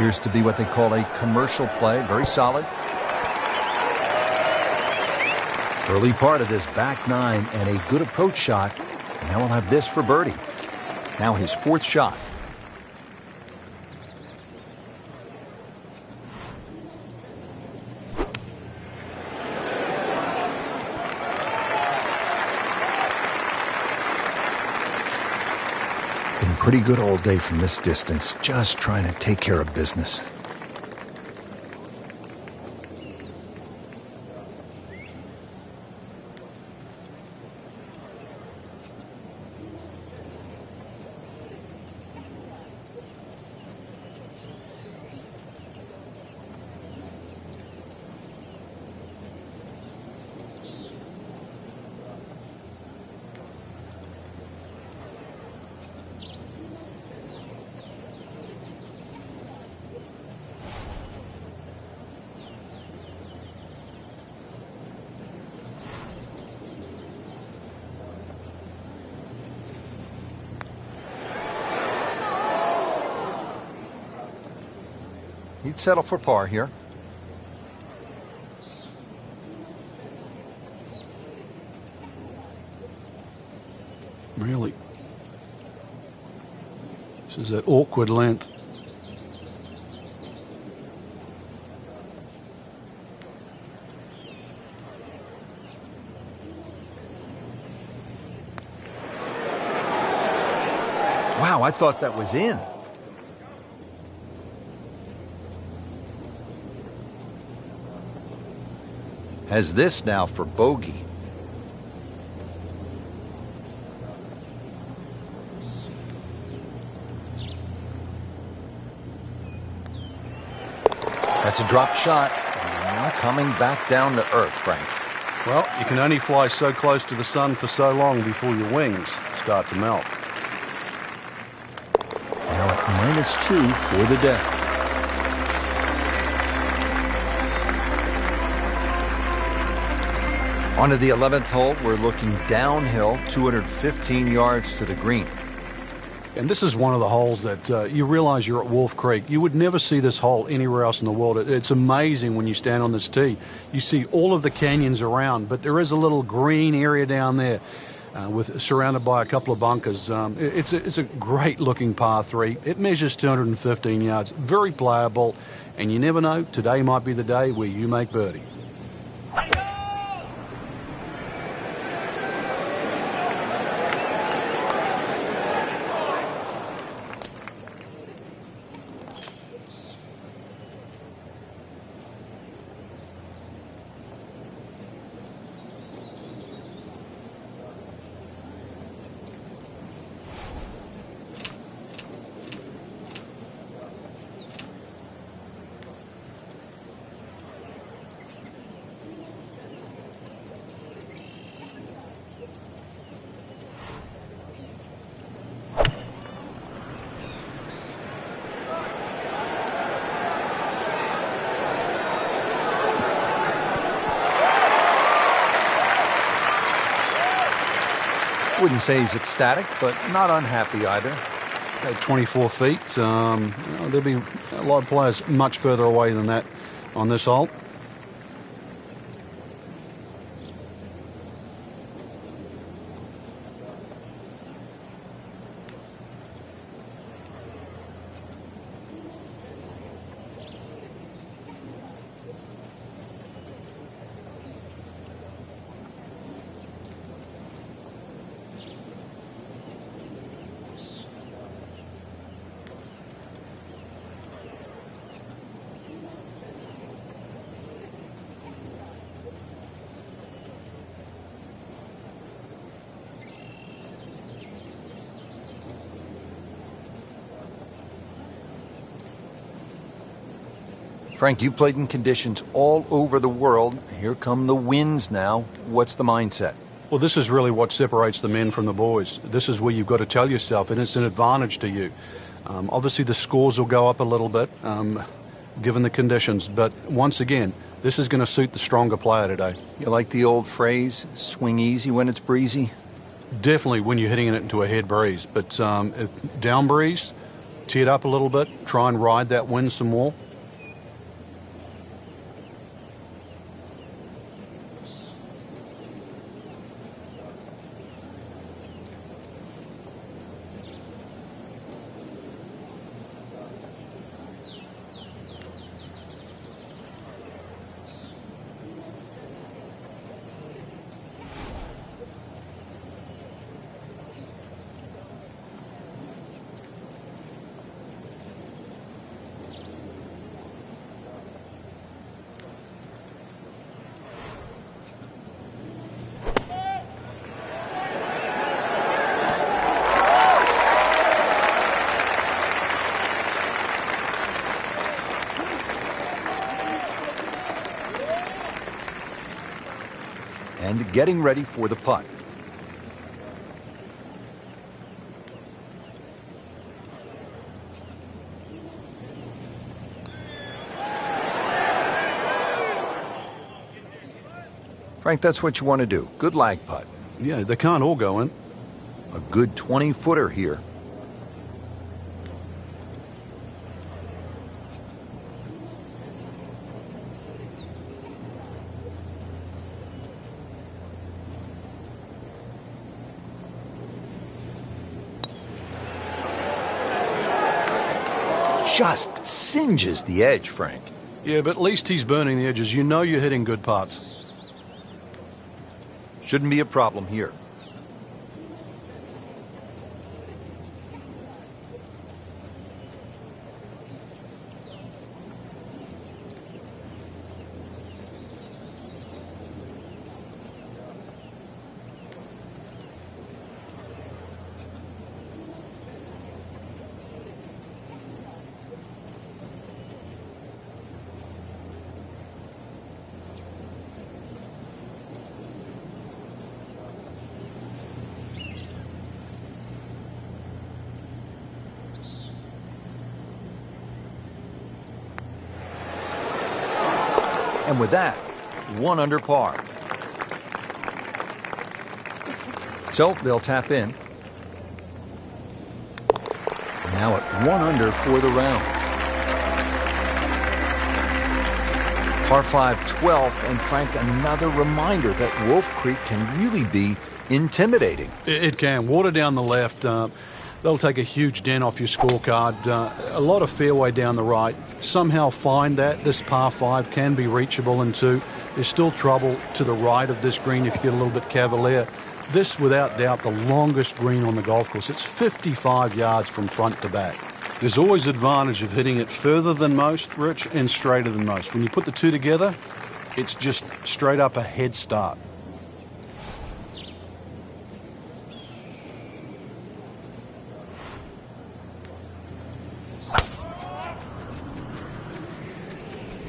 Appears to be what they call a commercial play. Very solid. Early part of this back nine and a good approach shot. Now we'll have this for birdie. Now his fourth shot. Been pretty good all day from this distance. Just trying to take care of business. He'd settle for par here. Really? This is that awkward length. Wow, I thought that was in. Has this now for bogey. That's a drop shot. Now coming back down to earth, Frank. Well, you can only fly so close to the sun for so long before your wings start to melt. Now at -2 for the day. On to the 11th hole, we're looking downhill, 215 yards to the green. And this is one of the holes that you realize you're at Wolf Creek. You would never see this hole anywhere else in the world. It's amazing when you stand on this tee. You see all of the canyons around, but there is a little green area down there surrounded by a couple of bunkers. It's a great-looking par 3. It measures 215 yards, very playable, and you never know, today might be the day where you make birdie. Wouldn't say he's ecstatic, but not unhappy either. At 24 feet, there'll be a lot of players much further away than that on this hole. Frank, you played in conditions all over the world. Here come the winds now. What's the mindset? Well, this is really what separates the men from the boys. This is where you've got to tell yourself, and it's an advantage to you. Obviously, the scores will go up a little bit, given the conditions. But once again, this is going to suit the stronger player today. You like the old phrase, swing easy when it's breezy? Definitely when you're hitting it into a head breeze. But down breeze, tee it up a little bit, try and ride that wind some more. And getting ready for the putt. Frank, that's what you want to do. Good lag putt. Yeah, they can't all go in. A good 20-footer here. Just singes the edge, Frank. Yeah, but at least he's burning the edges. You know you're hitting good putts. Shouldn't be a problem here. And with that, 1 under par. So they'll tap in. Now at 1 under for the round. Par 5, 12th, and Frank, another reminder that Wolf Creek can really be intimidating. It can. Water down the left. They'll take a huge dent off your scorecard. A lot of fairway down the right. Somehow find that. This par 5 can be reachable in 2. There's still trouble to the right of this green if you get a little bit cavalier. This, without doubt, the longest green on the golf course. It's 55 yards from front to back. There's always advantage of hitting it further than most, Rich, and straighter than most. When you put the two together, it's just straight up a head start.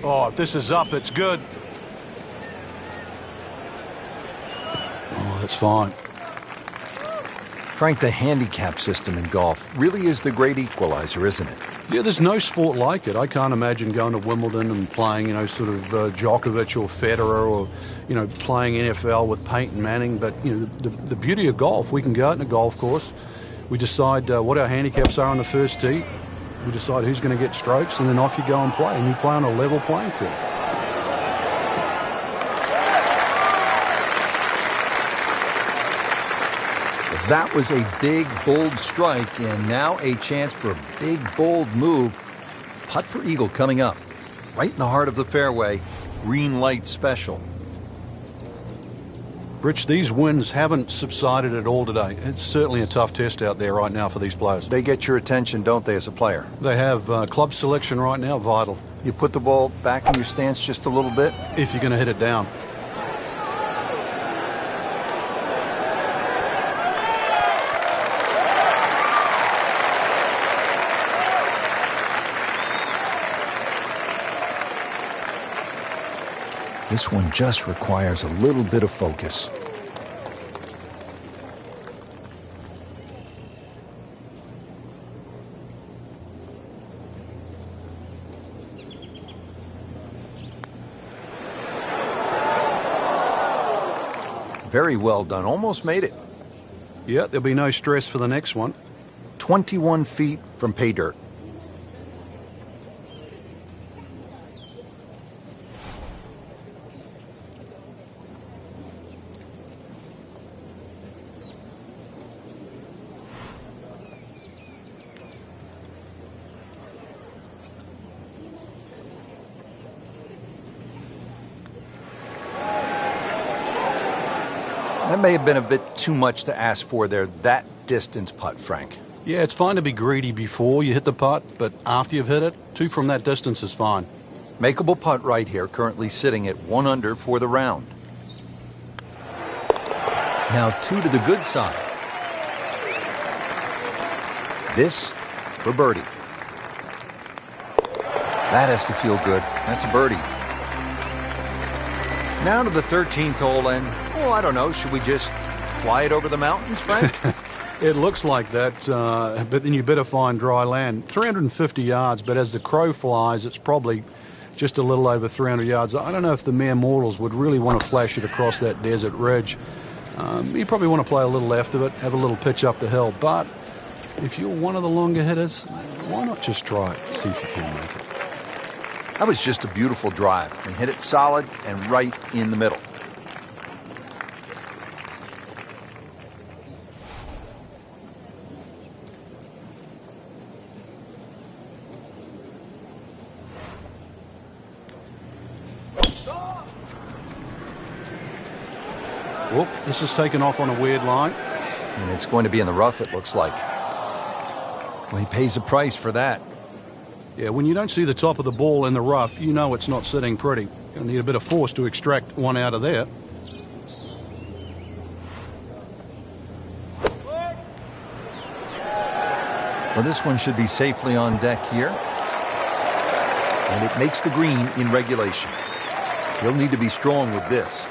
Oh, if this is up, it's good. Oh, that's fine. Frank, the handicap system in golf really is the great equalizer, isn't it? Yeah, there's no sport like it. I can't imagine going to Wimbledon and playing, sort of Djokovic or Federer or, playing NFL with Peyton Manning. But, the beauty of golf, we can go out in a golf course. We decide what our handicaps are on the first tee. We decide who's going to get strokes, and then off you go and play. And you play on a level playing field. That was a big, bold strike, and now a chance for a big, bold move. Putt for eagle coming up. Right in the heart of the fairway. Green light special. Rich, these winds haven't subsided at all today. It's certainly a tough test out there right now for these players. They get your attention, don't they, as a player? They have club selection right now, vital. You put the ball back in your stance just a little bit? If you're going to hit it down. This one just requires a little bit of focus. Very well done. Almost made it. Yeah, there'll be no stress for the next one. 21 feet from pay dirt. That may have been a bit too much to ask for there, that distance putt, Frank. Yeah, it's fine to be greedy before you hit the putt, but after you've hit it, 2 from that distance is fine. Makeable putt right here, currently sitting at 1 under for the round. Now 2 to the good side. This for birdie. That has to feel good. That's a birdie. Now to the 13th hole, and, I don't know, should we just fly it over the mountains, Frank? It looks like that, but then you better find dry land. 350 yards, but as the crow flies, it's probably just a little over 300 yards. I don't know if the mere mortals would really want to flash it across that desert ridge. You probably want to play a little left of it, have a little pitch up the hill, but if you're one of the longer hitters, why not just try it, see if you can make it. That was just a beautiful drive. And hit it solid and right in the middle. Whoop, this is taken off on a weird line. And it's going to be in the rough, it looks like. Well, he pays a price for that. Yeah, when you don't see the top of the ball in the rough, you know it's not sitting pretty. You'll need a bit of force to extract one out of there. Well, this one should be safely on deck here. And it makes the green in regulation. He'll need to be strong with this.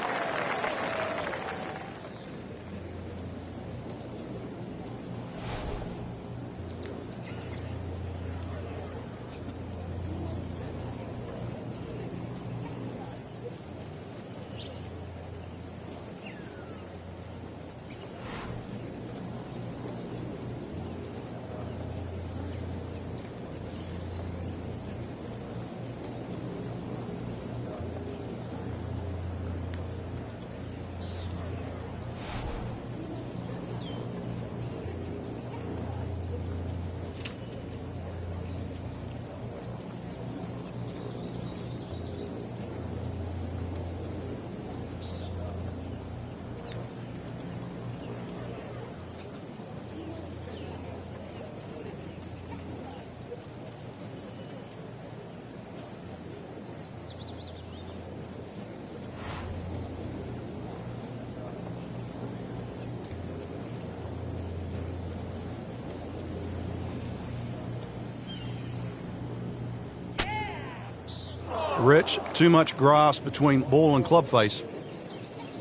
Rich, too much grass between ball and club face.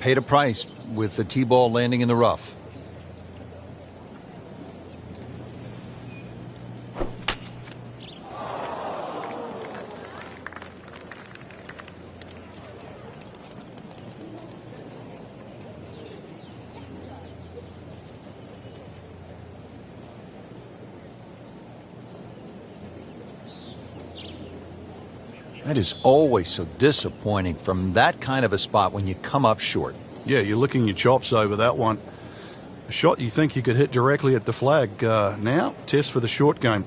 Paid a price with the tee ball landing in the rough. That is always so disappointing from that kind of a spot when you come up short. Yeah, you're licking your chops over that one. A shot you think you could hit directly at the flag. Now, test for the short game.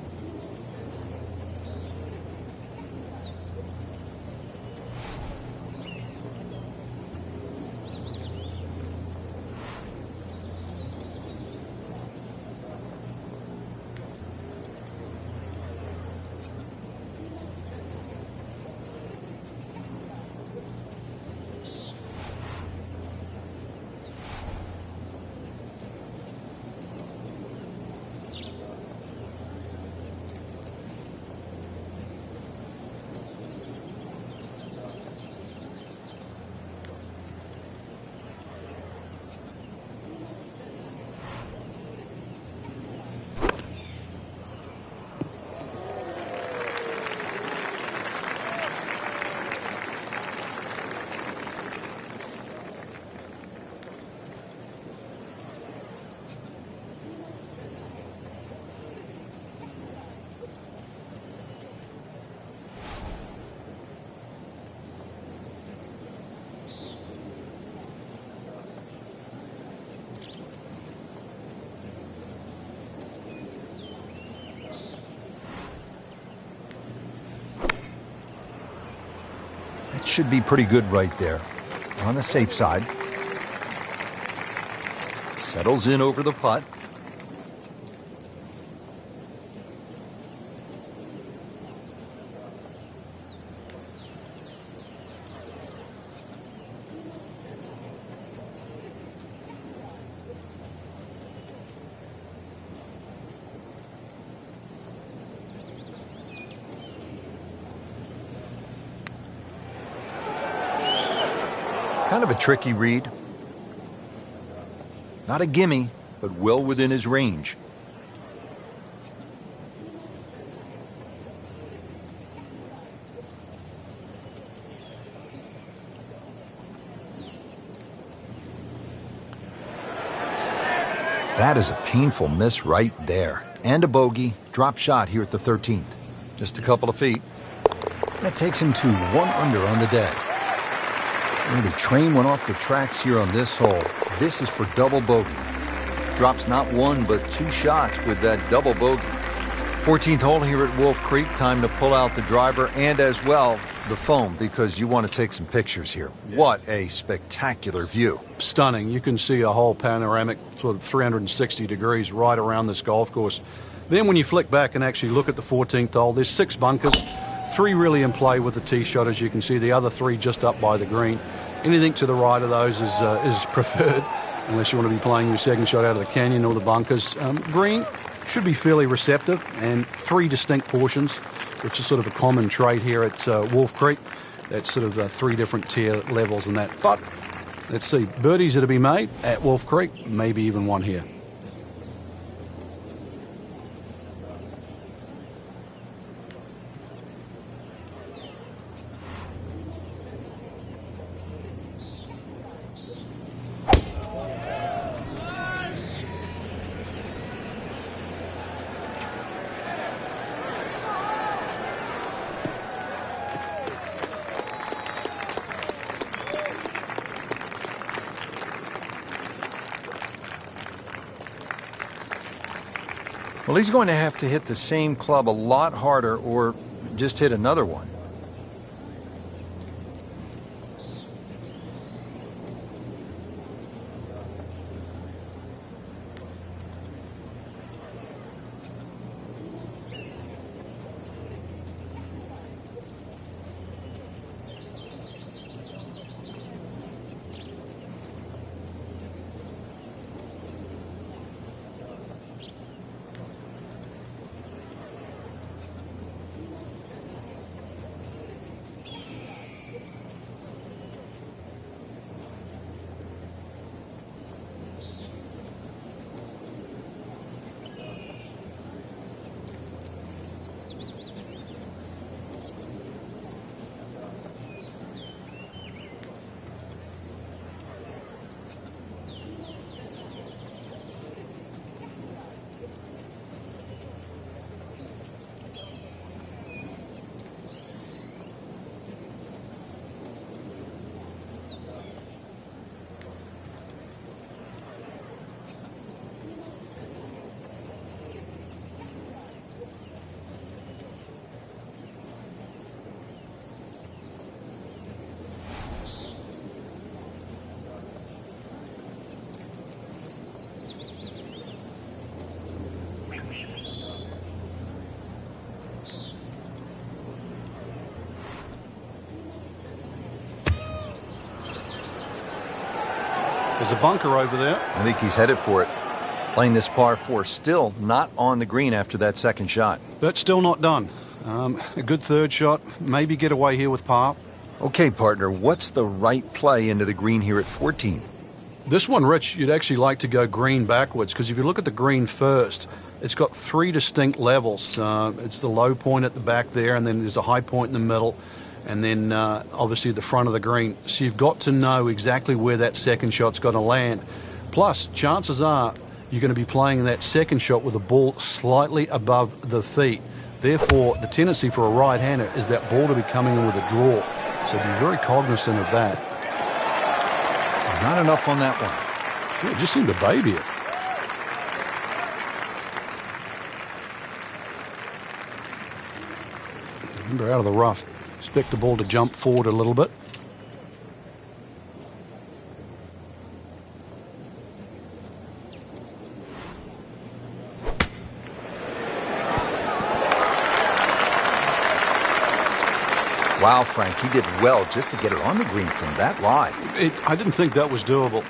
Should be pretty good right there. On the safe side. Settles in over the putt. Kind of a tricky read. Not a gimme, but well within his range. That is a painful miss right there. And a bogey. Drop shot here at the 13th. Just a couple of feet. That takes him to 1 under on the day. The train went off the tracks here on this hole. This is for double bogey. Drops not 1 but 2 shots with that double bogey. 14th hole here at Wolf Creek. Time to pull out the driver and as well the phone because you want to take some pictures here. Yeah. What a spectacular view. Stunning. You can see a whole panoramic sort of 360 degrees right around this golf course. Then when you flick back and actually look at the 14th hole, there's 6 bunkers. 3 really in play with the tee shot, as you can see. The other 3 just up by the green. Anything to the right of those is preferred, unless you want to be playing your second shot out of the canyon or the bunkers. Green should be fairly receptive, and 3 distinct portions, which is sort of a common trait here at Wolf Creek. That's sort of 3 different tier levels in that. But let's see, birdies that to be made at Wolf Creek, maybe even one here. Well, he's going to have to hit the same club a lot harder or just hit another one. There's a bunker over there. I think he's headed for it. Playing this par 4, still not on the green after that second shot. But still not done. A good third shot. Maybe get away here with par. Okay, partner, what's the right play into the green here at 14? This one, Rich, you'd actually like to go green backwards, because if you look at the green first, it's got 3 distinct levels. It's the low point at the back there, and then there's a high point in the middle, and then obviously the front of the green. So you've got to know exactly where that second shot's going to land. Plus, chances are you're going to be playing that second shot with the ball slightly above the feet. Therefore, the tendency for a right-hander is that ball to be coming in with a draw. So be very cognizant of that. Not enough on that one. Yeah, it just seemed to baby it. Remember, out of the rough. Expect the ball to jump forward a little bit. Wow, Frank, he did well just to get it on the green from that lie. I didn't think that was doable.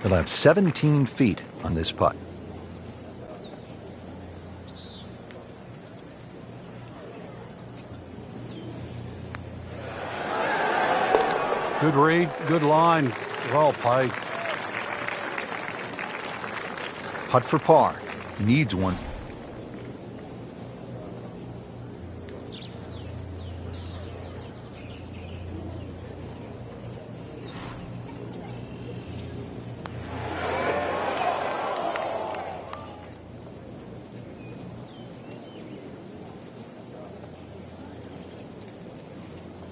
He'll have 17 feet on this putt. Good read, good line, well played. Putt for par. Needs one.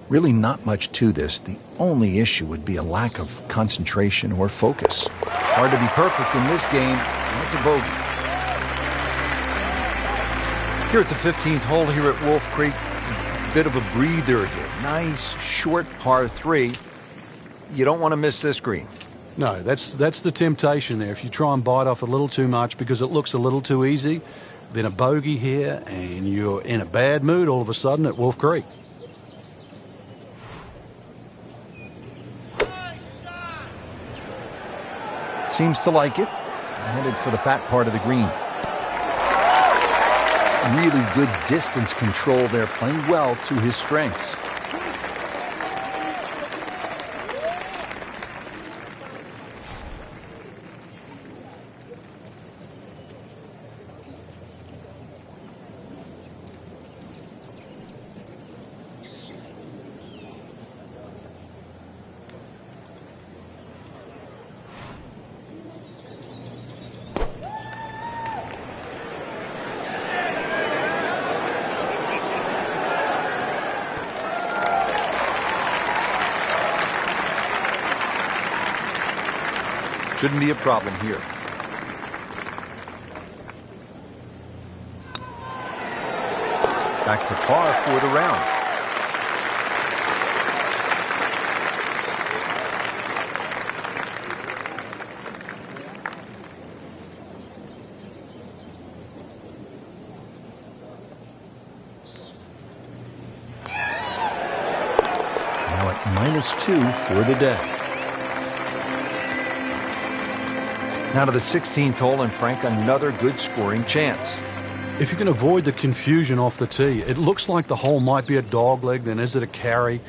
Really not much to this. The only issue would be a lack of concentration or focus. Hard to be perfect in this game, and it's a bogey. Here at the 15th hole here at Wolf Creek, bit of a breather here. Nice, short par 3. You don't want to miss this green. No, that's the temptation there. If you try and bite off a little too much because it looks a little too easy, then a bogey here, and you're in a bad mood all of a sudden at Wolf Creek. Seems to like it. Headed for the fat part of the green. Really good distance control there, playing well to his strengths. Shouldn't be a problem here. Back to par for the round. Now at -2 for the day. Now to the 16th hole, and Frank, another good scoring chance. If you can avoid the confusion off the tee, it looks like the hole might be a dogleg, then is it a carry?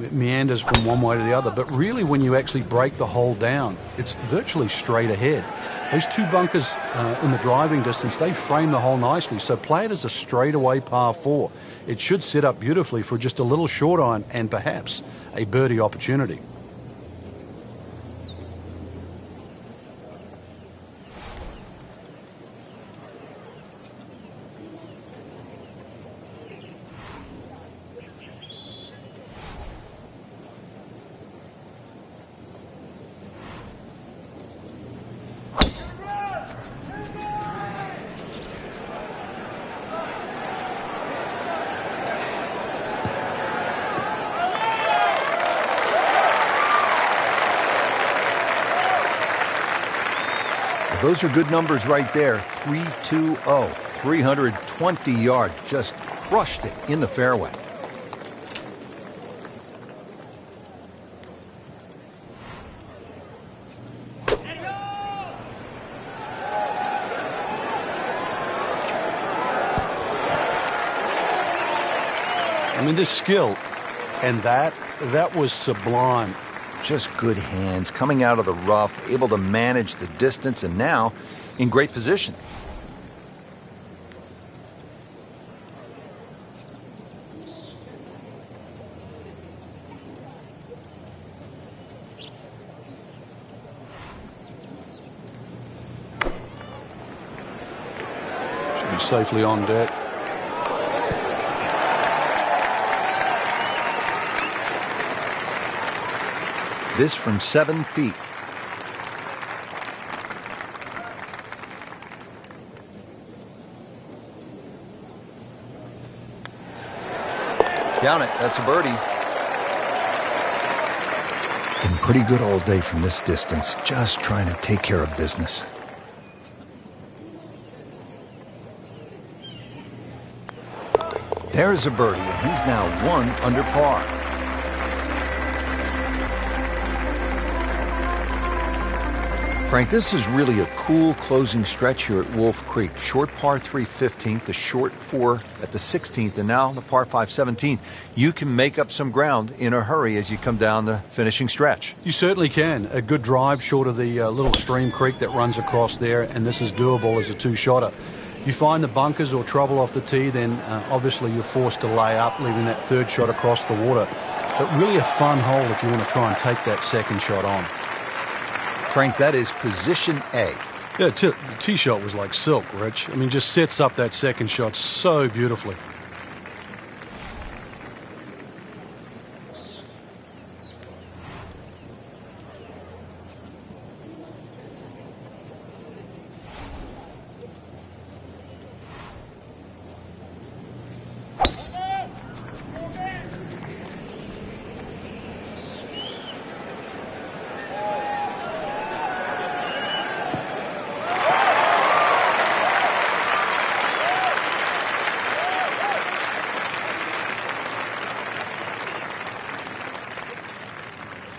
It meanders from one way to the other, but really when you actually break the hole down, it's virtually straight ahead. Those two bunkers in the driving distance, they frame the hole nicely, so play it as a straightaway par 4. It should set up beautifully for just a little short iron and perhaps a birdie opportunity. Those are good numbers right there. 320, 320 yards. Just crushed it in the fairway. I mean, this skill, and that was sublime. Just good hands, coming out of the rough, able to manage the distance, and now in great position. Should be safely on deck. This from 7 feet. Count it. That's a birdie. Been pretty good all day from this distance, just trying to take care of business. There's a birdie, and he's now 1 under par. Frank, this is really a cool closing stretch here at Wolf Creek. Short par 3 15th, the short 4 at the 16th, and now the par 5 17th. You can make up some ground in a hurry as you come down the finishing stretch. You certainly can. A good drive short of the little stream creek that runs across there, and this is doable as a two-shotter. You find the bunkers or trouble off the tee, then obviously you're forced to lay up, leaving that third shot across the water. But really a fun hole if you want to try and take that second shot on. Frank, that is position A. Yeah, the tee shot was like silk, Rich. I mean, just sets up that second shot so beautifully.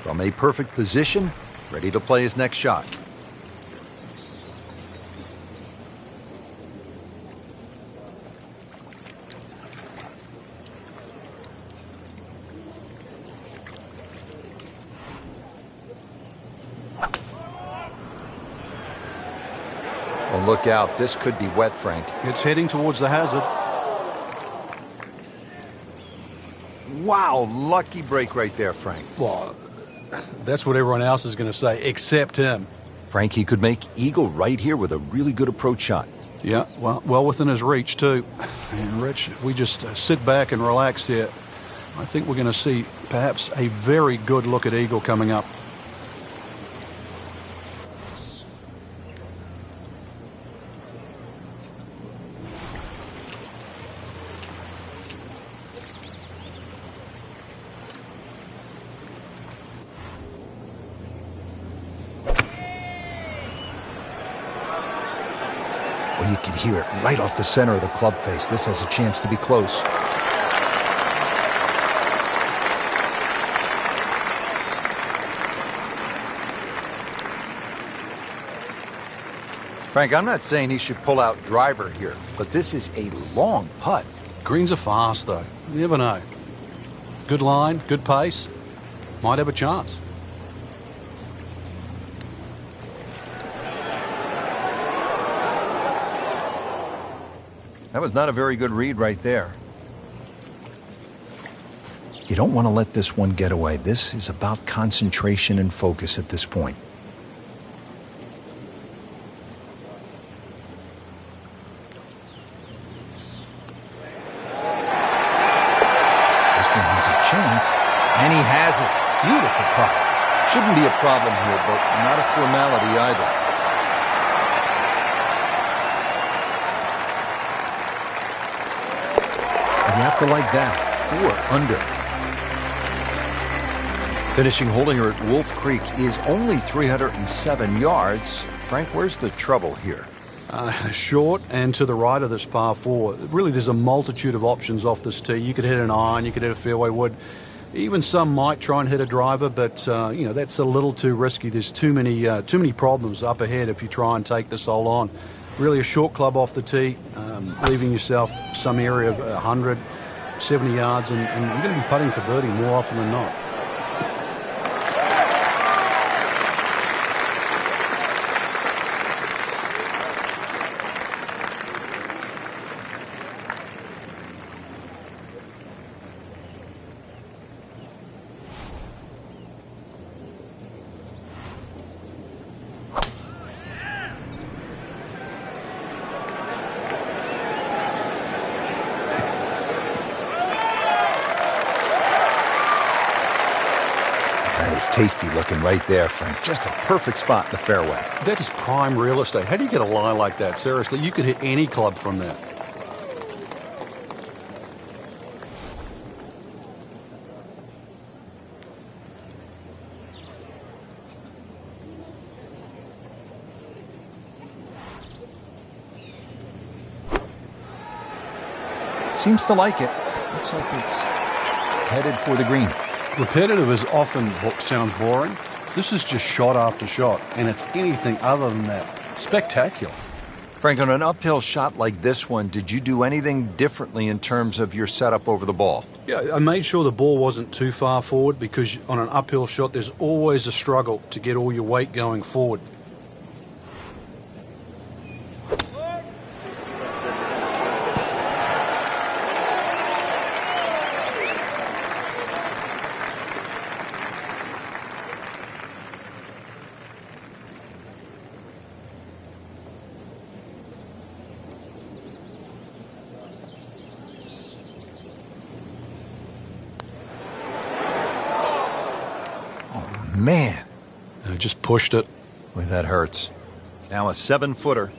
From a perfect position, ready to play his next shot. Well, look out. This could be wet, Frank. It's heading towards the hazard. Wow, lucky break right there, Frank. Well, that's what everyone else is going to say, except him. Frank, he could make eagle right here with a really good approach shot. Yeah, well within his reach, too. And, Rich, if we just sit back and relax here, I think we're going to see perhaps a very good look at eagle coming up. Well, you can hear it right off the center of the club face. This has a chance to be close. Frank, I'm not saying he should pull out driver here, but this is a long putt. Greens are fast, though. You never know. Good line, good pace. Might have a chance. That was not a very good read right there. You don't want to let this one get away. This is about concentration and focus at this point. This one has a chance, and he has it. Beautiful putt. Shouldn't be a problem here, but not a formality either. You have to like that. 4 under. Finishing hole here at Wolf Creek is only 307 yards. Frank, where's the trouble here? Short and to the right of this par 4. Really, there's a multitude of options off this tee. You could hit an iron, you could hit a fairway wood. Even some might try and hit a driver, but that's a little too risky. There's too many problems up ahead if you try and take this hole on. Really a short club off the tee, leaving yourself some area of 100, 70 yards, and you're going to be putting for birdie more often than not. is tasty looking right there, Frank. Just a perfect spot in the fairway. That is prime real estate. How do you get a lie like that? Seriously, you could hit any club from that. Seems to like it. Looks like it's headed for the green. Repetitive is often sounds boring. This is just shot after shot, and it's anything other than that. Spectacular. Frank, on an uphill shot like this one, did you do anything differently in terms of your setup over the ball? Yeah, I made sure the ball wasn't too far forward because on an uphill shot, there's always a struggle to get all your weight going forward. Man, I just pushed it. boy, that hurts. Now a 7-footer.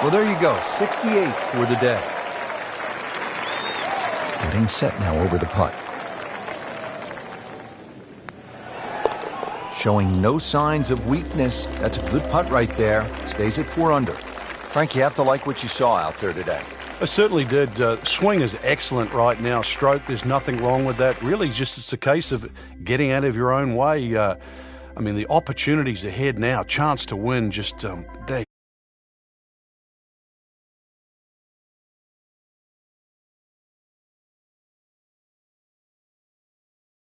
Well, there you go, 68 for the day. Getting set now over the putt. Showing no signs of weakness. That's a good putt right there. Stays at 4 under. Frank, you have to like what you saw out there today. I certainly did. Swing is excellent right now. Stroke, there's nothing wrong with that. Really, just it's a case of getting out of your own way. I mean, the opportunities ahead now, chance to win, just they